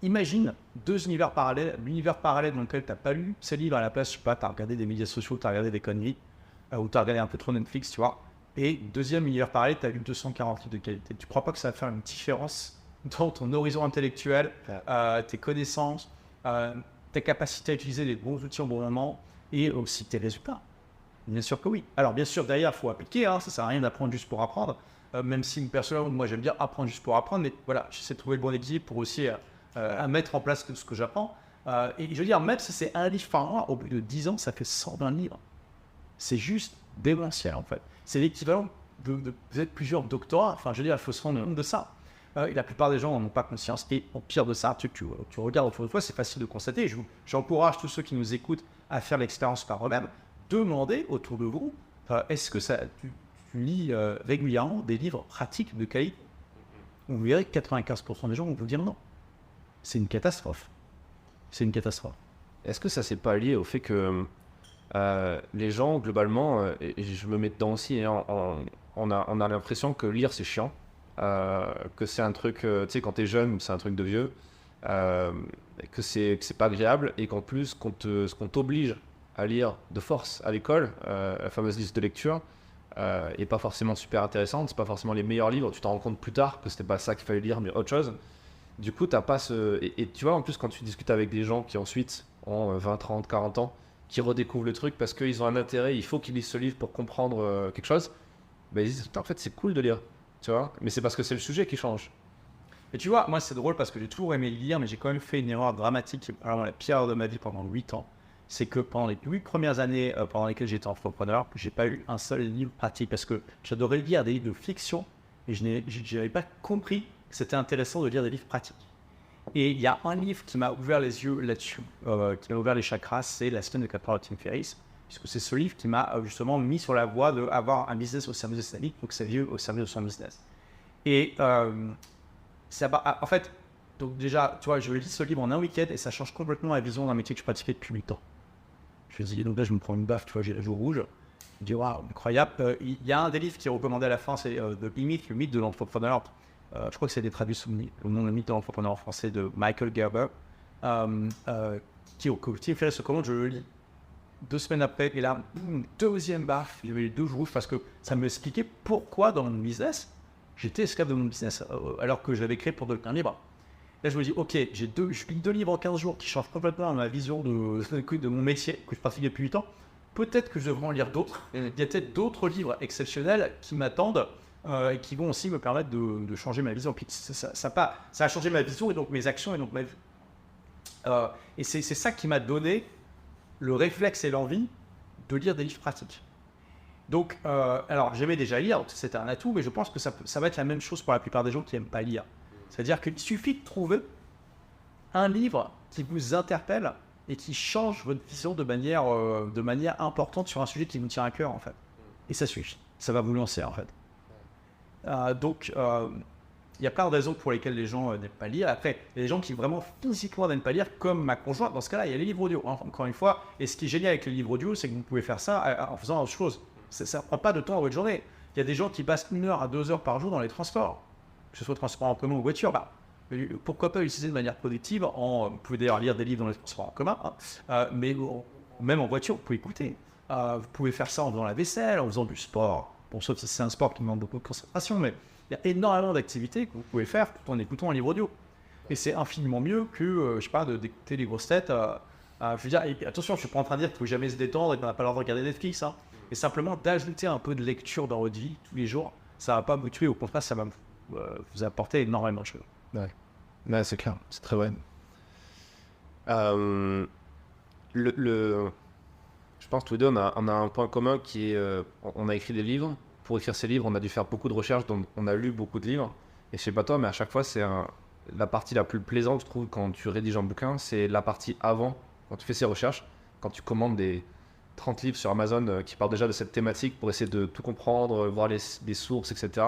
imagine 2 univers parallèles, l'univers parallèle dans lequel tu n'as pas lu ces livres à la place, je sais pas, tu as regardé des médias sociaux, tu as regardé des conneries, ou tu as regardé un peu trop Netflix, tu vois, et deuxième univers parallèle, tu as lu 240 livres de qualité. Tu ne crois pas que ça va faire une différence dans ton horizon intellectuel, tes connaissances, tes capacités à utiliser les bons outils au bon moment, et aussi tes résultats? Bien sûr que oui. Alors bien sûr, derrière, il faut appliquer, ça ne sert à rien d'apprendre juste pour apprendre. Même si personnellement, moi j'aime bien apprendre juste pour apprendre, mais voilà, j'essaie de trouver le bon équilibre pour aussi à mettre en place ce que j'apprends. Et je veux dire, même si c'est un livre par mois, au bout de 10 ans, ça fait 120 livres. C'est juste démentiel en fait. C'est l'équivalent de peut-être plusieurs doctorats. Enfin, je veux dire, il faut se rendre compte de ça. Et la plupart des gens n'en ont pas conscience. Et au pire de ça, tu regardes autour de toi, c'est facile de constater. J'encourage tous ceux qui nous écoutent à faire l'expérience par eux-mêmes. Demandez autour de vous, est-ce que tu lis régulièrement des livres pratiques de qualité? Vous verrez que 95% des gens vont vous dire non. C'est une catastrophe. C'est une catastrophe. Est-ce que ça s'est pas lié au fait que les gens, globalement, et je me mets dedans aussi, on a l'impression que lire c'est chiant, que c'est un truc, tu sais, quand t'es jeune, c'est un truc de vieux, que c'est pas agréable, et qu'en plus, ce qu'on t'oblige à lire de force à l'école, la fameuse liste de lecture, et pas forcément super intéressante, c'est pas forcément les meilleurs livres, tu t'en rends compte plus tard que c'était pas ça qu'il fallait lire mais autre chose. Du coup, t'as pas ce... Et tu vois, en plus, quand tu discutes avec des gens qui ensuite ont 20, 30, 40 ans, qui redécouvrent le truc parce qu'ils ont un intérêt, il faut qu'ils lisent ce livre pour comprendre quelque chose, ben, ils disent, putain, en fait, c'est cool de lire, tu vois. Mais c'est parce que c'est le sujet qui change. Et tu vois, moi, c'est drôle parce que j'ai toujours aimé lire, mais j'ai quand même fait une erreur dramatique, qui est vraiment la pire de ma vie pendant 8 ans. C'est que pendant les 8 premières années pendant lesquelles j'étais entrepreneur, j'ai pas eu un seul livre pratique parce que j'adorais lire des livres de fiction et je n'avais pas compris que c'était intéressant de lire des livres pratiques. Et il y a un livre qui m'a ouvert les yeux là-dessus, qui m'a ouvert les chakras, c'est La semaine de 4 heures de Tim Ferriss, puisque c'est ce livre qui m'a justement mis sur la voie d'avoir un business au service de sa vie, donc sa vie au service de son business. Et en fait, donc déjà, tu vois, je lis ce livre en un week-end et ça change complètement la vision d'un métier que je pratiquais depuis 8 ans. Je me dis, donc là, je me prends une baffe, tu vois, j'ai les jours rouges. Je me dis, waouh, incroyable. Il y a un des livres qui est recommandé à la fin, c'est The Limit, le mythe de l'entrepreneur. Je crois que c'est des traductions au nom de mythe de l'entrepreneur en français de Michael Gerber. Tim Ferriss se commande, je le lis 2 semaines après, et là, deuxième baffe, j'avais les 2 jours rouges parce que ça me expliquait pourquoi dans mon business, j'étais esclave de mon business, alors que je l'avais créé pour devenir libre. Là, je me dis, ok, je lis 2 livres en 15 jours qui changent complètement ma vision de mon métier que je pratique depuis 8 ans. Peut-être que je devrais en lire d'autres. Il y a peut-être d'autres livres exceptionnels qui m'attendent et qui vont aussi me permettre de changer ma vision. Puis ça a changé ma vision et donc mes actions et donc ma vie. Et c'est ça qui m'a donné le réflexe et l'envie de lire des livres pratiques. Donc, alors j'aimais déjà lire, c'était un atout, mais je pense que ça va être la même chose pour la plupart des gens qui n'aiment pas lire. C'est-à-dire qu'il suffit de trouver un livre qui vous interpelle et qui change votre vision de manière importante sur un sujet qui vous tient à cœur, en fait. Et ça suffit. Ça va vous lancer, en fait. Donc, il y a plein de raisons pour lesquelles les gens n'aiment pas lire. Après, il y a des gens qui vraiment physiquement n'aiment pas lire, comme ma conjointe. Dans ce cas-là, il y a les livres audio, hein, encore une fois. Et ce qui est génial avec les livres audio, c'est que vous pouvez faire ça en faisant autre chose. Ça ne prend pas de temps à votre journée. Il y a des gens qui passent 1 heure à 2 heures par jour dans les transports, que ce soit transport en commun ou voiture. Pourquoi pas l'utiliser de manière productive vous pouvez d'ailleurs lire des livres dans les transports en commun, mais même en voiture, vous pouvez écouter. Vous pouvez faire ça en faisant la vaisselle, en faisant du sport. Bon, sauf si c'est un sport qui demande beaucoup de concentration, mais il y a énormément d'activités que vous pouvez faire tout en écoutant un livre audio. Et c'est infiniment mieux que, je sais pas, d'écouter les grosses têtes. Je veux dire, attention, je suis pas en train de dire qu'il ne faut jamais se détendre et qu'on n'a pas le droit de regarder Netflix. Hein. Et simplement d'ajouter un peu de lecture dans votre vie tous les jours, ça ne va pas vous tuer. Au contraire, ça va vous apporter énormément de choses. Ouais, c'est clair, c'est très vrai. Je pense tous les deux, on a un point commun qui est, on a écrit des livres. Pour écrire ces livres, on a dû faire beaucoup de recherches, donc on a lu beaucoup de livres. Et je sais pas toi, mais à chaque fois, c'est la partie la plus plaisante, je trouve, quand tu rédiges un bouquin, c'est la partie avant, quand tu fais ces recherches, quand tu commandes des 30 livres sur Amazon qui parlent déjà de cette thématique pour essayer de tout comprendre, voir les sources, etc.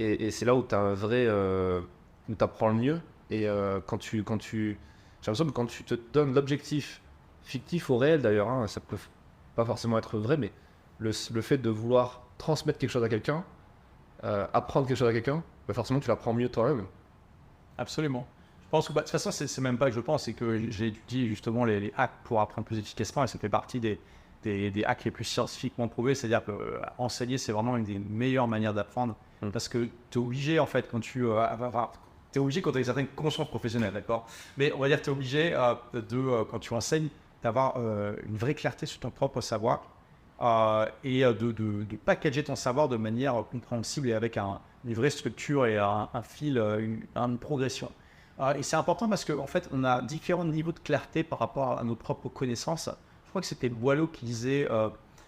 Et c'est là où tu as un vrai... où tu apprends le mieux. Et j'ai l'impression que quand tu te donnes l'objectif fictif ou réel d'ailleurs, hein, ça peut pas forcément être vrai, mais le fait de vouloir transmettre quelque chose à quelqu'un, apprendre quelque chose à quelqu'un, bah forcément tu l'apprends mieux toi-même. Absolument. Je pense que de toute façon, c'est même pas que je pense, c'est que j'ai étudié justement les hacks pour apprendre plus efficacement et ça fait partie des hacks les plus scientifiquement prouvés. C'est-à-dire que enseigner, c'est vraiment une des meilleures manières d'apprendre parce que tu es obligé en fait quand tu es obligé quand tu as une certaine conscience professionnelle, d'accord. Mais on va dire que tu es obligé quand tu enseignes, d'avoir une vraie clarté sur ton propre savoir et de packager ton savoir de manière compréhensible et avec une vraie structure et un fil, une progression. Et c'est important parce qu'en fait, on a différents niveaux de clarté par rapport à nos propres connaissances. Je crois que c'était Boileau qui disait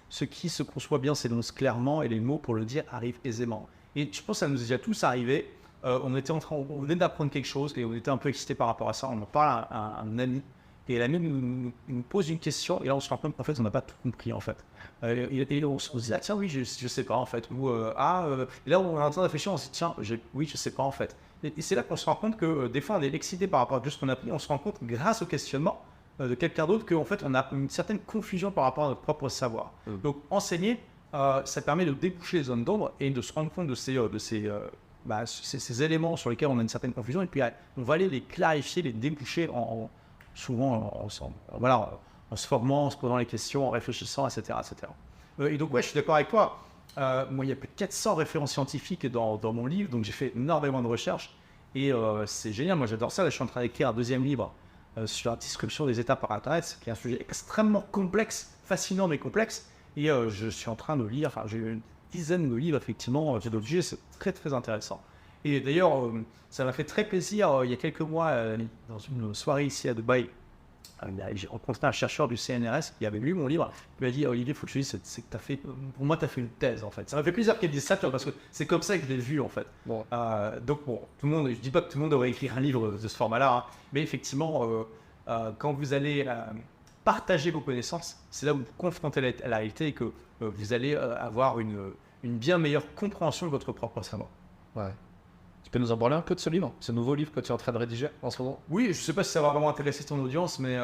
ce qui se conçoit bien s'énonce clairement et les mots pour le dire arrivent aisément. Et je pense que ça nous est déjà tous arrivé. On venait d'apprendre quelque chose et on était un peu excité par rapport à ça. On en parle à un ami et l'ami nous pose une question et là on se rend compte qu'en fait on n'a pas tout compris en fait. Et on se dit ah tiens oui je sais pas en fait. Ou et là on est en train de réfléchir, on se dit tiens oui je sais pas en fait. Et c'est là qu'on se rend compte que des fois on est excité par rapport à tout ce qu'on a appris. On se rend compte grâce au questionnement de quelqu'un d'autre qu'en fait on a une certaine confusion par rapport à notre propre savoir. Donc enseigner, ça permet de déboucher les zones d'ombre et de se rendre compte de ces éléments sur lesquels on a une certaine confusion et puis on va aller les clarifier, les déboucher souvent en se formant, en se posant les questions, en réfléchissant, etc. Et donc ouais, je suis d'accord avec toi. Moi, il y a plus de 400 références scientifiques dans mon livre, donc j'ai fait énormément de recherches. Et c'est génial, moi j'adore ça. Là, je suis en train d'écrire un deuxième livre sur la distribution des États par Internet, qui est un sujet extrêmement complexe, fascinant mais complexe. Et je suis en train de lire, enfin j'ai une dizaine de livres effectivement sur d'autres sujets, c'est très très intéressant. Et d'ailleurs, ça m'a fait très plaisir, il y a quelques mois, dans une soirée ici à Dubaï, j'ai rencontré un chercheur du CNRS qui avait lu mon livre. Il m'a dit Olivier, il faut que je te dise, c'est que t'as fait, pour moi, tu as fait une thèse en fait. Ça m'a fait plaisir qu'il dise ça, tu vois, parce que c'est comme ça que je l'ai vu en fait. Bon. Donc, bon, tout le monde, je dis pas que tout le monde devrait écrire un livre de ce format-là, hein, mais effectivement, quand vous allez partager vos connaissances, c'est là où vous confrontez à la réalité et que vous allez avoir une bien meilleure compréhension de votre propre savoir. Ouais. Tu peux nous en parler un peu de ce livre, ce nouveau livre que tu es en train de rédiger en ce moment? Oui, je sais pas si ça va vraiment intéresser ton audience, mais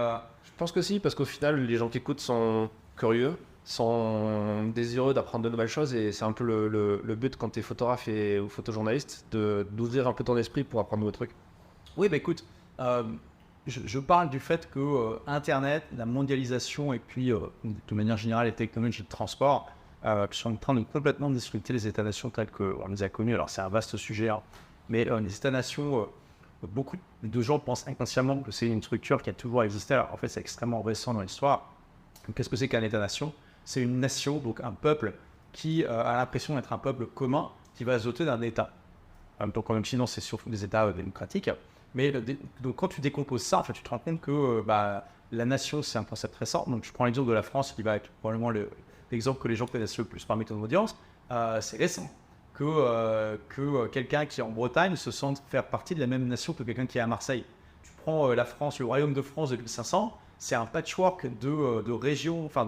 Je pense que si, parce qu'au final, les gens qui écoutent sont curieux, sont désireux d'apprendre de nouvelles choses, et c'est un peu le but quand tu es photographe ou photojournaliste, d'ouvrir un peu ton esprit pour apprendre de nouveaux trucs. oui, bah écoute, je parle du fait que Internet, la mondialisation et puis de manière générale les technologies de transport sont en train de complètement disrupter les États-nations tels qu'on les a connus. Alors c'est un vaste sujet, hein, mais les États-nations, beaucoup de gens pensent inconsciemment que c'est une structure qui a toujours existé. Alors en fait, c'est extrêmement récent dans l'histoire. Donc, qu'est-ce que c'est qu'un État-nation? C'est une nation, donc un peuple qui a l'impression d'être un peuple commun qui va se doter d'un État. Donc en Occident, c'est surtout des États démocratiques. Mais donc, quand tu décomposes ça, en fait, tu te rends compte que la nation, c'est un concept récent. Donc je prends l'exemple de la France, qui va être probablement l'exemple que les gens connaissent le plus parmi ton audience. C'est récent que quelqu'un qui est en Bretagne se sente faire partie de la même nation que quelqu'un qui est à Marseille. Tu prends la France, le royaume de France de 1500, c'est un patchwork de régions, enfin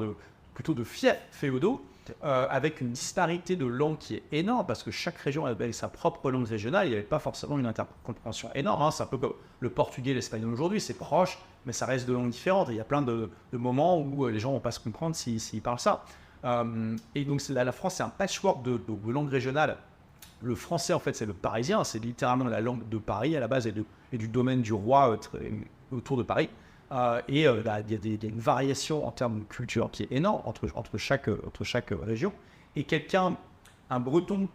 plutôt de fiefs féodaux, avec une disparité de langue qui est énorme, parce que chaque région avait sa propre langue régionale, il n'y avait pas forcément une intercompréhension énorme, hein. C'est un peu comme le portugais et l'espagnol aujourd'hui, c'est proche, mais ça reste de langues différentes, et il y a plein de moments où les gens ne vont pas se comprendre s'ils parlent ça. Et donc la France, c'est un patchwork de langues régionales. Le français, en fait, c'est le parisien, c'est littéralement la langue de Paris à la base et du domaine du roi autour de Paris. Il y a une variation en termes de culture qui est énorme entre chaque région. Et un breton,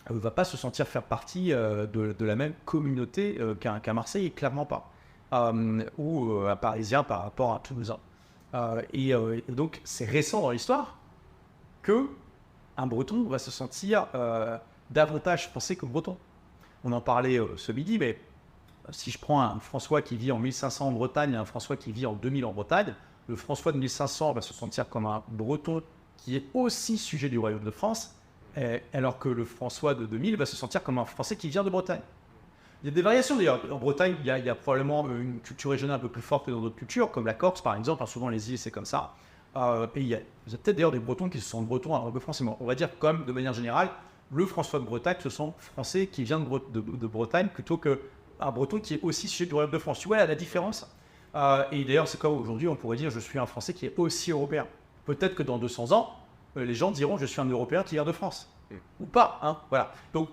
ne va pas se sentir faire partie de la même communauté qu'un Marseillais, clairement pas. Ou un Parisien par rapport à un Toulousain. Et donc, c'est récent dans l'histoire qu'un breton va se sentir davantage français que breton. On en parlait ce midi, mais si je prends un François qui vit en 1500 en Bretagne et un François qui vit en 2000 en Bretagne, le François de 1500 va se sentir comme un breton qui est aussi sujet du royaume de France, alors que le François de 2000 va se sentir comme un Français qui vient de Bretagne. Il y a des variations d'ailleurs. En Bretagne, il y a probablement une culture régionale un peu plus forte que dans d'autres cultures, comme la Corse par exemple. Enfin, souvent les îles, c'est comme ça. Et il y a peut-être d'ailleurs des Bretons qui se sentent Bretons alors que Français. On va dire comme de manière générale, le François de Bretagne se sent Français qui vient de Bretagne plutôt qu'un Breton qui est aussi sujet du royaume de France. Tu vois la différence. Et d'ailleurs, c'est comme aujourd'hui, on pourrait dire je suis un Français qui est aussi européen. Peut-être que dans 200 ans, les gens diront je suis un Européen qui vient de France. Ou pas, hein, voilà. Donc,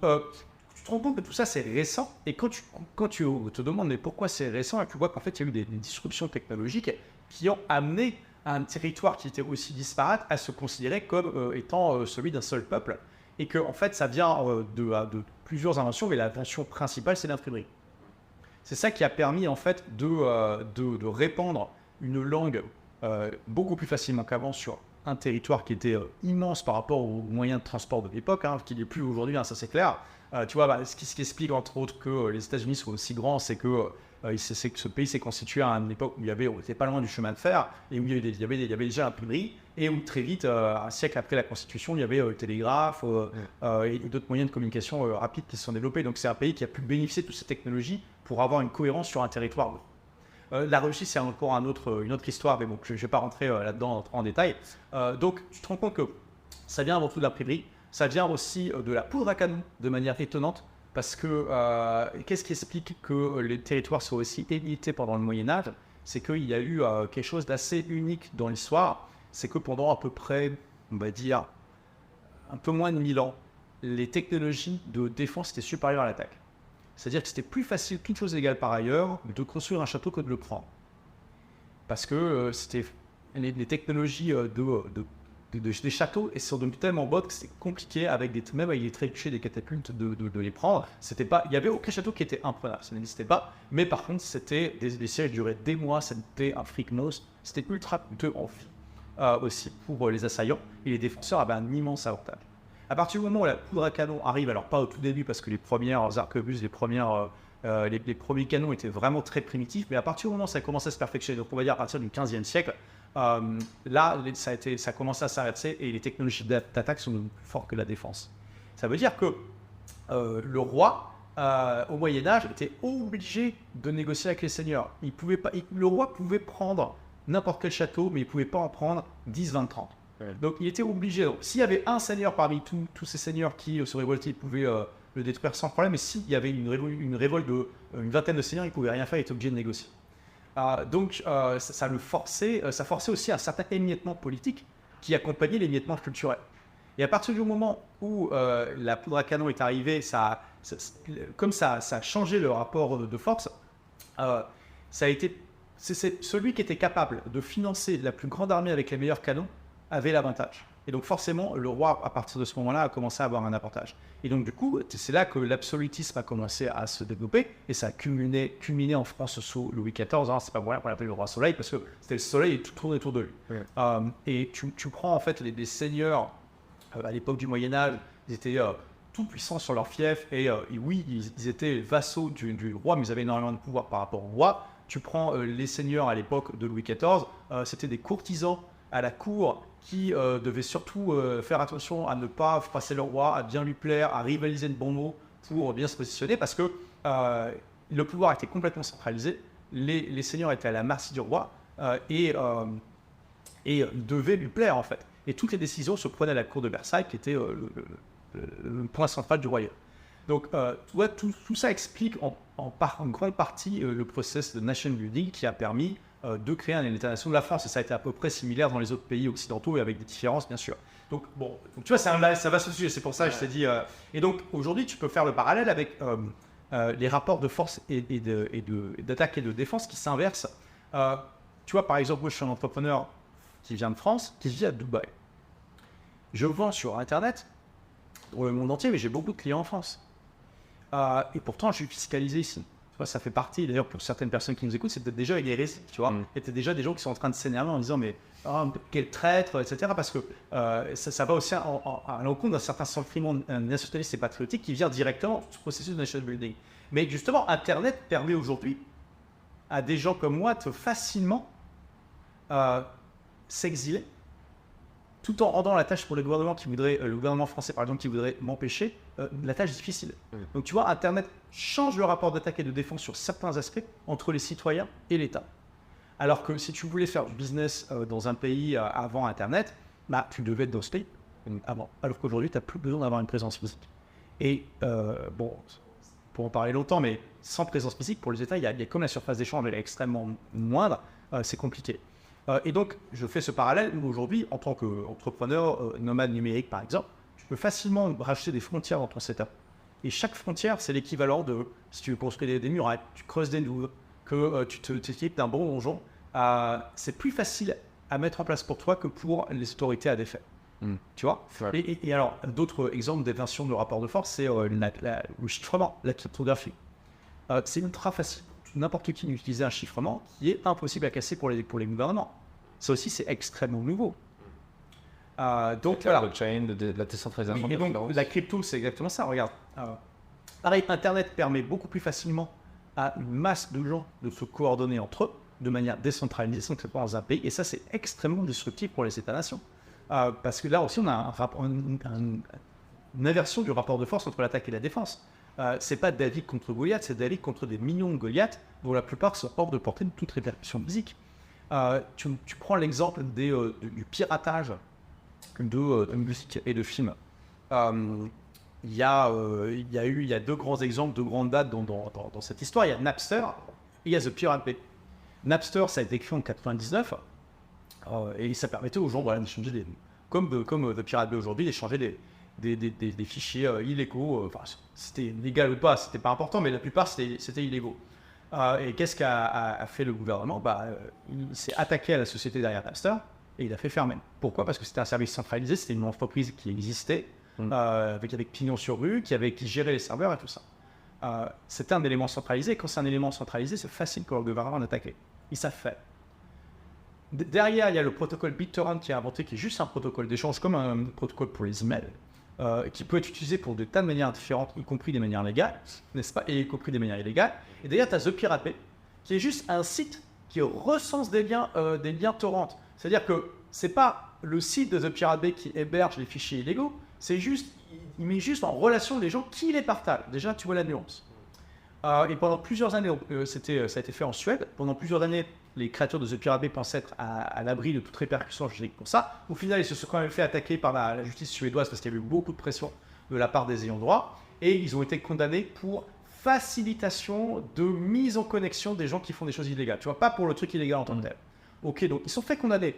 tu te rends compte que tout ça, c'est récent. Et quand tu te demandes mais pourquoi c'est récent, et tu vois qu'en fait, il y a eu des disruptions technologiques qui ont amené un territoire qui était aussi disparate à se considérer comme étant celui d'un seul peuple. Et que, en fait, ça vient de plusieurs inventions, mais l'invention principale, c'est l'imprimerie. C'est ça qui a permis, en fait, de répandre une langue beaucoup plus facilement qu'avant sur un territoire qui était immense par rapport aux moyens de transport de l'époque, hein, qui n'est plus aujourd'hui, hein, ça c'est clair. Tu vois, ce qui explique entre autres que les États-Unis soient aussi grands, c'est que ce pays s'est constitué à une époque où on était pas loin du chemin de fer et où il y avait déjà l'imprimerie et où très vite, un siècle après la Constitution, il y avait le télégraphe et d'autres moyens de communication rapides qui se sont développés. Donc c'est un pays qui a pu bénéficier de toutes ces technologies pour avoir une cohérence sur un territoire. La Russie, c'est encore une autre histoire, mais bon, je ne vais pas rentrer là-dedans en détail. Donc, tu te rends compte que ça vient avant tout de l'imprimerie, ça vient aussi de la poudre à canon de manière étonnante, parce que qu'est-ce qui explique que les territoires soient aussi élités pendant le Moyen-Âge? C'est qu'il y a eu quelque chose d'assez unique dans l'histoire, c'est que pendant à peu près, on va dire, un peu moins de 1000 ans, les technologies de défense étaient supérieures à l'attaque. C'est-à-dire que c'était plus facile, toute chose égale par ailleurs, de construire un château que de le prendre. Parce que c'était les technologies de des châteaux et sont devenus tellement bas que c'est compliqué même avec des trébuchets, des catapultes de les prendre. Il n'y avait aucun château qui était imprenable, ça n'existait pas. Mais par contre, les sièges duraient des mois, c'était un fric monstre, c'était ultra coûteux en vie aussi pour les assaillants. Et les défenseurs avaient un immense avantage. À partir du moment où la poudre à canon arrive, alors pas au tout début parce que les premières arquebuses, les premiers canons étaient vraiment très primitifs, mais à partir du moment où ça a commencé à se perfectionner, donc on va dire à partir du 15e siècle, là, ça a commencé à s'arrêter et les technologies d'attaque sont plus fortes que la défense. Ça veut dire que le roi, au Moyen-Âge, était obligé de négocier avec les seigneurs. Le roi pouvait prendre n'importe quel château, mais il ne pouvait pas en prendre 10, 20, 30. Ouais. Donc il était obligé. S'il y avait un seigneur parmi tous ces seigneurs qui se révoltaient, il pouvait le détruire sans problème. Mais s'il y avait une révolte d'une vingtaine de seigneurs, il ne pouvait rien faire, il était obligé de négocier. Ça forçait aussi un certain émiettement politique qui accompagnait l'émiettement culturel. Et à partir du moment où la poudre à canon est arrivée, comme ça a changé le rapport de force, c'est celui qui était capable de financer la plus grande armée avec les meilleurs canons avait l'avantage. Et donc forcément, le roi, à partir de ce moment-là, a commencé à avoir un avantage. Et donc du coup, c'est là que l'absolutisme a commencé à se développer, et ça a culminé en France sous Louis XIV. C'est pas pour rien qu'on l'appelait le roi Soleil, parce que c'était le soleil et tout tournait autour de lui. Ouais. Et tu prends en fait les seigneurs, à l'époque du Moyen-Âge, ils étaient tout puissants sur leur fief, et oui, ils étaient vassaux du roi, mais ils avaient énormément de pouvoir par rapport au roi. Tu prends les seigneurs à l'époque de Louis XIV, c'était des courtisans à la cour qui devaient surtout faire attention à ne pas passer le roi, à bien lui plaire, à rivaliser de bons mots pour bien se positionner, parce que le pouvoir était complètement centralisé, les seigneurs étaient à la merci du roi et devaient lui plaire en fait. Et toutes les décisions se prenaient à la cour de Versailles, qui était le point central du royaume. Donc tout ça explique en grande partie le process de nation building qui a permis de créer un État-nation de la France. Et ça a été à peu près similaire dans les autres pays occidentaux, et avec des différences, bien sûr. Donc tu vois, ça va se sujet. C'est pour ça que je t'ai dit... Et donc, aujourd'hui, tu peux faire le parallèle avec les rapports de force d'attaque et de défense qui s'inversent. Tu vois, par exemple, moi, je suis un entrepreneur qui vient de France, qui vit à Dubaï. Je vends sur Internet dans le monde entier, mais j'ai beaucoup de clients en France. Et pourtant, je suis fiscalisé ici. Tu vois, ça fait partie, d'ailleurs, pour certaines personnes qui nous écoutent, c'est peut-être déjà une hérésie, tu vois. Et peut-être déjà des gens qui sont en train de s'énerver en disant, mais quel traître, etc. Parce que ça va aussi à l'encontre d'un certain sentiment nationaliste et patriotique qui vient directement du processus de national building. Mais justement, Internet permet aujourd'hui à des gens comme moi de facilement s'exiler, tout en rendant la tâche pour le gouvernement français, par exemple, qui voudrait m'empêcher, la tâche difficile. Donc, tu vois, Internet change le rapport d'attaque et de défense sur certains aspects entre les citoyens et l'État. Alors que si tu voulais faire du business dans un pays avant Internet, tu devais être dans ce pays avant. Alors qu'aujourd'hui, tu n'as plus besoin d'avoir une présence physique. Et pour en parler longtemps, mais sans présence physique, pour les États, il y a comme la surface d'échange, elle est extrêmement moindre, c'est compliqué. Et donc, je fais ce parallèle où aujourd'hui, en tant qu'entrepreneur nomade numérique, par exemple, tu peux facilement racheter des frontières dans ton setup. Et chaque frontière, c'est l'équivalent de, si tu veux construire des murailles, tu creuses des douves, que tu t'équipes d'un bon donjon, c'est plus facile à mettre en place pour toi que pour les autorités à défaire. Tu vois. Et alors, d'autres exemples d'inversion de rapport de force, c'est le chiffrement, la cryptographie. C'est ultra facile. N'importe qui d'utiliser un chiffrement qui est impossible à casser pour les gouvernements. Ça aussi, c'est extrêmement nouveau. Donc voilà. La blockchain, de la décentralisation. Et donc, la crypto, c'est exactement ça. Regarde. Pareil, Internet permet beaucoup plus facilement à une masse de gens de se coordonner entre eux de manière décentralisée, sans que ce soit dans un pays. Et ça, c'est extrêmement disruptif pour les États-nations. Parce que là aussi, on a une inversion du rapport de force entre l'attaque et la défense. C'est pas David contre Goliath, c'est David contre des millions de Goliaths, dont la plupart sont hors de portée de toute répercussion physique. Tu prends l'exemple du piratage de musique et de films. Il y a deux grands exemples, deux grandes dates dans cette histoire. Il y a Napster et il y a The Pirate Bay. Napster, ça a été créé en 99 et ça permettait aux gens d'échanger comme The Pirate Bay aujourd'hui, d'échanger des fichiers illégaux. C'était légal ou pas, c'était pas important, mais la plupart c'était illégaux. Et qu'est-ce qu'a fait le gouvernement ? Il s'est attaqué à la société derrière Napster et il a fait fermer. Pourquoi? Parce que c'était un service centralisé, c'était une entreprise qui existait, avec pignon sur rue, qui gérait les serveurs et tout ça. C'était un élément centralisé. Quand c'est un élément centralisé, c'est facile pour le gouvernement d'attaquer. Ils savent faire. Derrière, il y a le protocole BitTorrent qui est inventé, qui est juste un protocole d'échange, comme un protocole pour les emails, qui peut être utilisé pour de tas de manières différentes, y compris des manières légales, n'est-ce pas, et y compris des manières illégales. Et derrière, tu as The Pirate Bay, qui est juste un site qui recense des liens torrent. C'est-à-dire que c'est pas le site de The Pirate Bay qui héberge les fichiers illégaux, c'est juste, il met juste en relation les gens qui les partagent. Déjà, tu vois la nuance. Et pendant plusieurs années, ça a été fait en Suède. Pendant plusieurs années, les créateurs de The Pirate Bay pensaient être à l'abri de toute répercussion juridique pour ça. Au final, ils se sont quand même fait attaquer par la justice suédoise parce qu'il y avait eu beaucoup de pression de la part des ayants droit. Et ils ont été condamnés pour facilitation de mise en connexion des gens qui font des choses illégales. Tu vois, pas pour le truc illégal en tant que tel. Ok, donc ils sont fait condamner.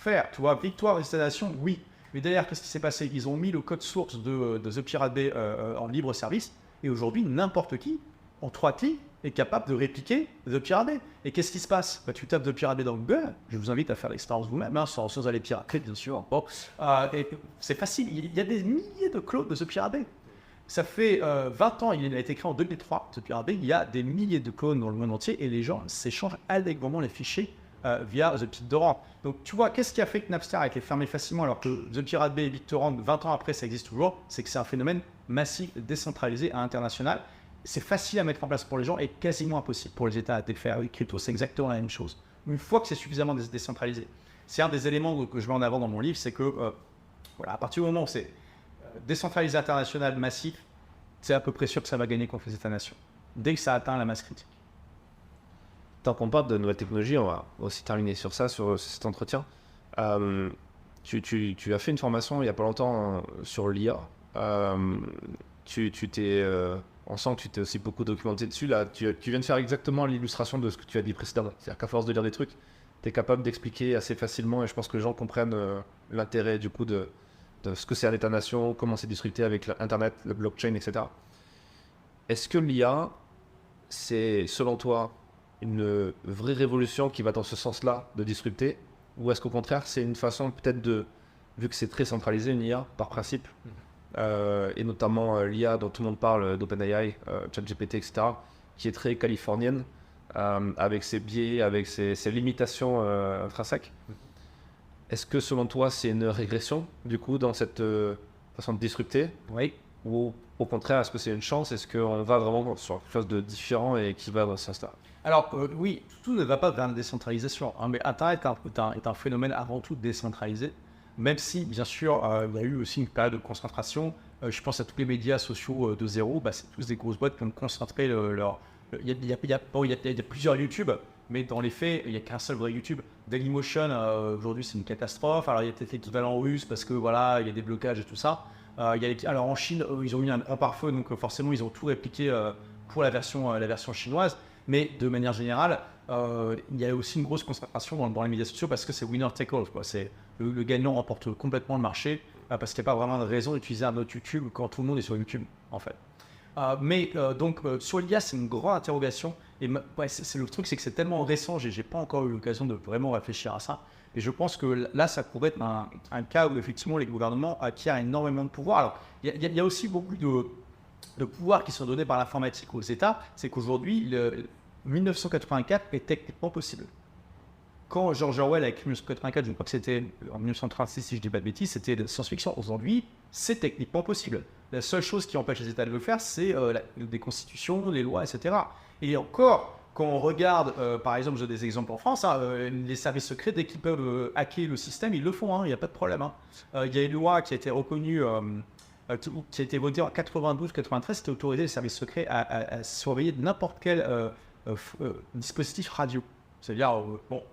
Tu vois, victoire, installation, oui. Mais derrière, qu'est-ce qui s'est passé? Ils ont mis le code source de The Pirate Bay en libre service. Et aujourd'hui, n'importe qui, en 3 clics, est capable de répliquer The Pirate Bay. Et qu'est-ce qui se passe? Tu tapes The Pirate Bay dans Google. Je vous invite à faire l'expérience vous-même, sans aller pirater, bien sûr. Bon, et c'est facile. Il y a des milliers de clones de The Pirate Bay. Ça fait 20 ans, il a été créé en 2003, The Pirate Bay. Il y a des milliers de clones dans le monde entier et les gens s'échangent allègrement les fichiers via The BitTorrent. Donc tu vois, qu'est-ce qui a fait que Napster a été fermé facilement alors que The Pirate Bay et BitTorrent, 20 ans après, ça existe toujours? C'est que c'est un phénomène massif, décentralisé, international. C'est facile à mettre en place pour les gens et quasiment impossible pour les États à faire avec crypto. C'est exactement la même chose. Une fois que c'est suffisamment décentralisé. C'est un des éléments que je mets en avant dans mon livre, c'est que voilà, à partir du moment où c'est décentralisé international, massif, c'est à peu près sûr que ça va gagner contre les États-nations. Dès que ça atteint la masse critique. Tant qu'on parle de nouvelles technologies, on va aussi terminer sur ça, sur cet entretien. Tu as fait une formation il n'y a pas longtemps sur l'IA. On sent que tu t'es aussi beaucoup documenté dessus. Là, tu viens de faire exactement l'illustration de ce que tu as dit précédemment. C'est-à-dire qu'à force de lire des trucs, tu es capable d'expliquer assez facilement et je pense que les gens comprennent l'intérêt du coup de ce que c'est un État-nation, comment c'est disrupté avec l'Internet, le blockchain, etc. Est-ce que l'IA, c'est selon toi une vraie révolution qui va dans ce sens-là de disrupter, ou est-ce qu'au contraire c'est une façon peut-être vu que c'est très centralisé une IA par principe, et notamment l'IA dont tout le monde parle d'OpenAI, ChatGPT, etc., qui est très californienne, avec ses biais, avec ses limitations intrinsèques. Est-ce que selon toi c'est une régression du coup dans cette façon de disrupter? Oui. Ou au contraire, est-ce que c'est une chance? Est-ce qu'on va vraiment sur quelque chose de différent et qui va s'installer? Alors, oui, tout ne va pas vers la décentralisation, hein, mais Internet est un phénomène avant tout décentralisé, même si, bien sûr, il y a eu aussi une période de concentration. Je pense à tous les médias sociaux de zéro, c'est tous des grosses boîtes qui ont concentré leur... Il y a plusieurs YouTube, mais dans les faits, il n'y a qu'un seul vrai YouTube. Dailymotion, aujourd'hui, c'est une catastrophe. Alors, il y a peut-être l'équivalent russe parce que, voilà, il y a des blocages et tout ça. Alors en Chine, ils ont eu un pare-feu, donc forcément ils ont tout répliqué pour la version chinoise. Mais de manière générale, il y a aussi une grosse concentration dans les médias sociaux parce que c'est winner take all, quoi. C'est le gagnant remporte complètement le marché parce qu'il n'y a pas vraiment de raison d'utiliser un autre YouTube quand tout le monde est sur YouTube, en fait. Donc sur l'IA, c'est une grande interrogation. Et c'est le truc, c'est que c'est tellement récent, j'ai pas encore eu l'occasion de vraiment réfléchir à ça. Et je pense que là, ça pourrait être un cas où effectivement les gouvernements acquièrent énormément de pouvoir. Alors, il y a aussi beaucoup de pouvoirs qui sont donnés par l'informatique aux États. C'est qu'aujourd'hui, 1984 est techniquement possible. Quand George Orwell a écrit 1984, je crois que c'était en 1936, si je ne dis pas de bêtises, c'était de science-fiction. Aujourd'hui, c'est techniquement possible. La seule chose qui empêche les États de le faire, c'est des constitutions, les lois, etc. Et encore, quand on regarde, par exemple, j'ai des exemples en France, les services secrets, dès qu'ils peuvent hacker le système, ils le font, il n'y a pas de problème. Il y a une loi qui a été reconnue, qui a été votée en 92-93, c'était autorisé les services secrets à surveiller n'importe quel dispositif radio. C'est-à-dire,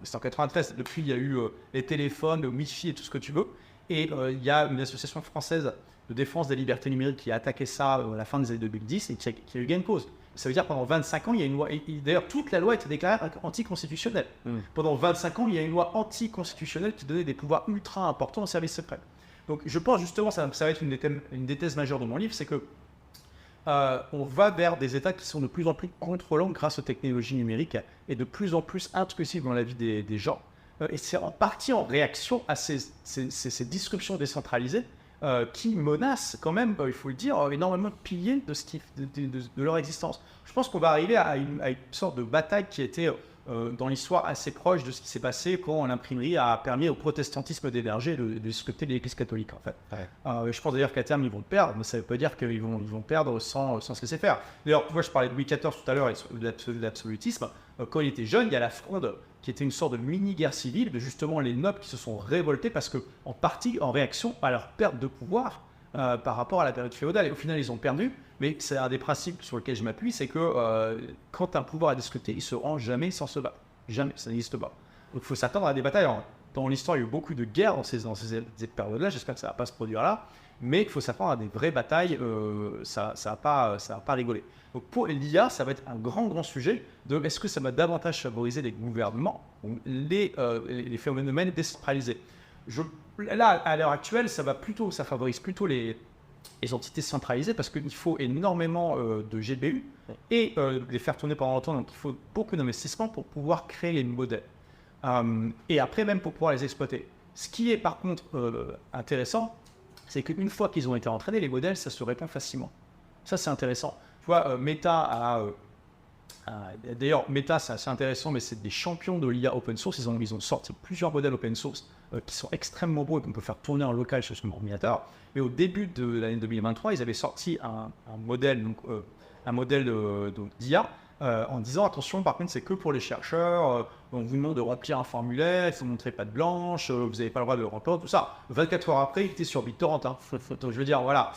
c'est en 93, depuis il y a eu les téléphones, le Wi-Fi et tout ce que tu veux. Et il y a une association française de défense des libertés numériques qui a attaqué ça à la fin des années 2010 et qui a eu gain de cause. Ça veut dire que pendant 25 ans, il y a une loi, et d'ailleurs toute la loi a été déclarée anticonstitutionnelle. Pendant 25 ans, il y a une loi anticonstitutionnelle qui donnait des pouvoirs ultra importants aux services secrets. Donc je pense justement, ça va être une des thèses majeures de mon livre, c'est que on va vers des États qui sont de plus en plus contrôlants grâce aux technologies numériques et de plus en plus intrusifs dans la vie des gens. et c'est en partie en réaction à ces disruptions décentralisées qui menacent quand même, il faut le dire, énormément de piliers de leur existence. Je pense qu'on va arriver à une sorte de bataille qui était dans l'histoire assez proche de ce qui s'est passé quand l'imprimerie a permis au protestantisme d'émerger et de disrupter l'Église catholique, en fait. Ouais. Je pense d'ailleurs qu'à terme, ils vont le perdre, mais ça ne veut pas dire qu'ils vont perdre sans se laisser faire. D'ailleurs, moi, je parlais de Louis XIV tout à l'heure et de l'absolutisme. Quand il était jeune, il y a la Fronde, qui était une sorte de mini-guerre civile, de justement les nobles qui se sont révoltés parce que, en partie, en réaction à leur perte de pouvoir par rapport à la période féodale. Et au final, ils ont perdu. Mais c'est un des principes sur lesquels je m'appuie, c'est que quand un pouvoir est discuté, il se rend jamais sans se battre. Jamais, ça n'existe pas. Donc il faut s'attendre à des batailles. Alors, dans l'histoire, il y a eu beaucoup de guerres dans ces périodes-là, j'espère que ça ne va pas se produire là, mais il faut s'attendre à des vraies batailles, ça va pas rigoler. Donc pour l'IA, ça va être un grand sujet de est-ce que ça va davantage favoriser les gouvernements, les phénomènes décentralisés. Là, à l'heure actuelle, ça favorise plutôt les entités centralisées parce qu'il faut énormément de GPU et les faire tourner pendant longtemps, donc il faut beaucoup d'investissements pour pouvoir créer les modèles et après même pour pouvoir les exploiter. Ce qui est par contre intéressant, c'est qu'une fois qu'ils ont été entraînés, les modèles, ça se répand facilement. Ça, c'est intéressant. Tu vois, Meta d'ailleurs, Meta, c'est assez intéressant, mais c'est des champions de l'IA open source. Ils ont sorti plusieurs modèles open source qui sont extrêmement beaux et qu'on peut faire tourner en local sur son ordinateur. Mais au début de l'année 2023, ils avaient sorti un modèle d'IA en disant attention, par contre, c'est que pour les chercheurs. On vous demande de remplir un formulaire, il faut montrer patte blanche, vous n'avez pas le droit de le remplir, tout ça. 24 heures après, il était sur BitTorrent. Donc, je veux dire, voilà.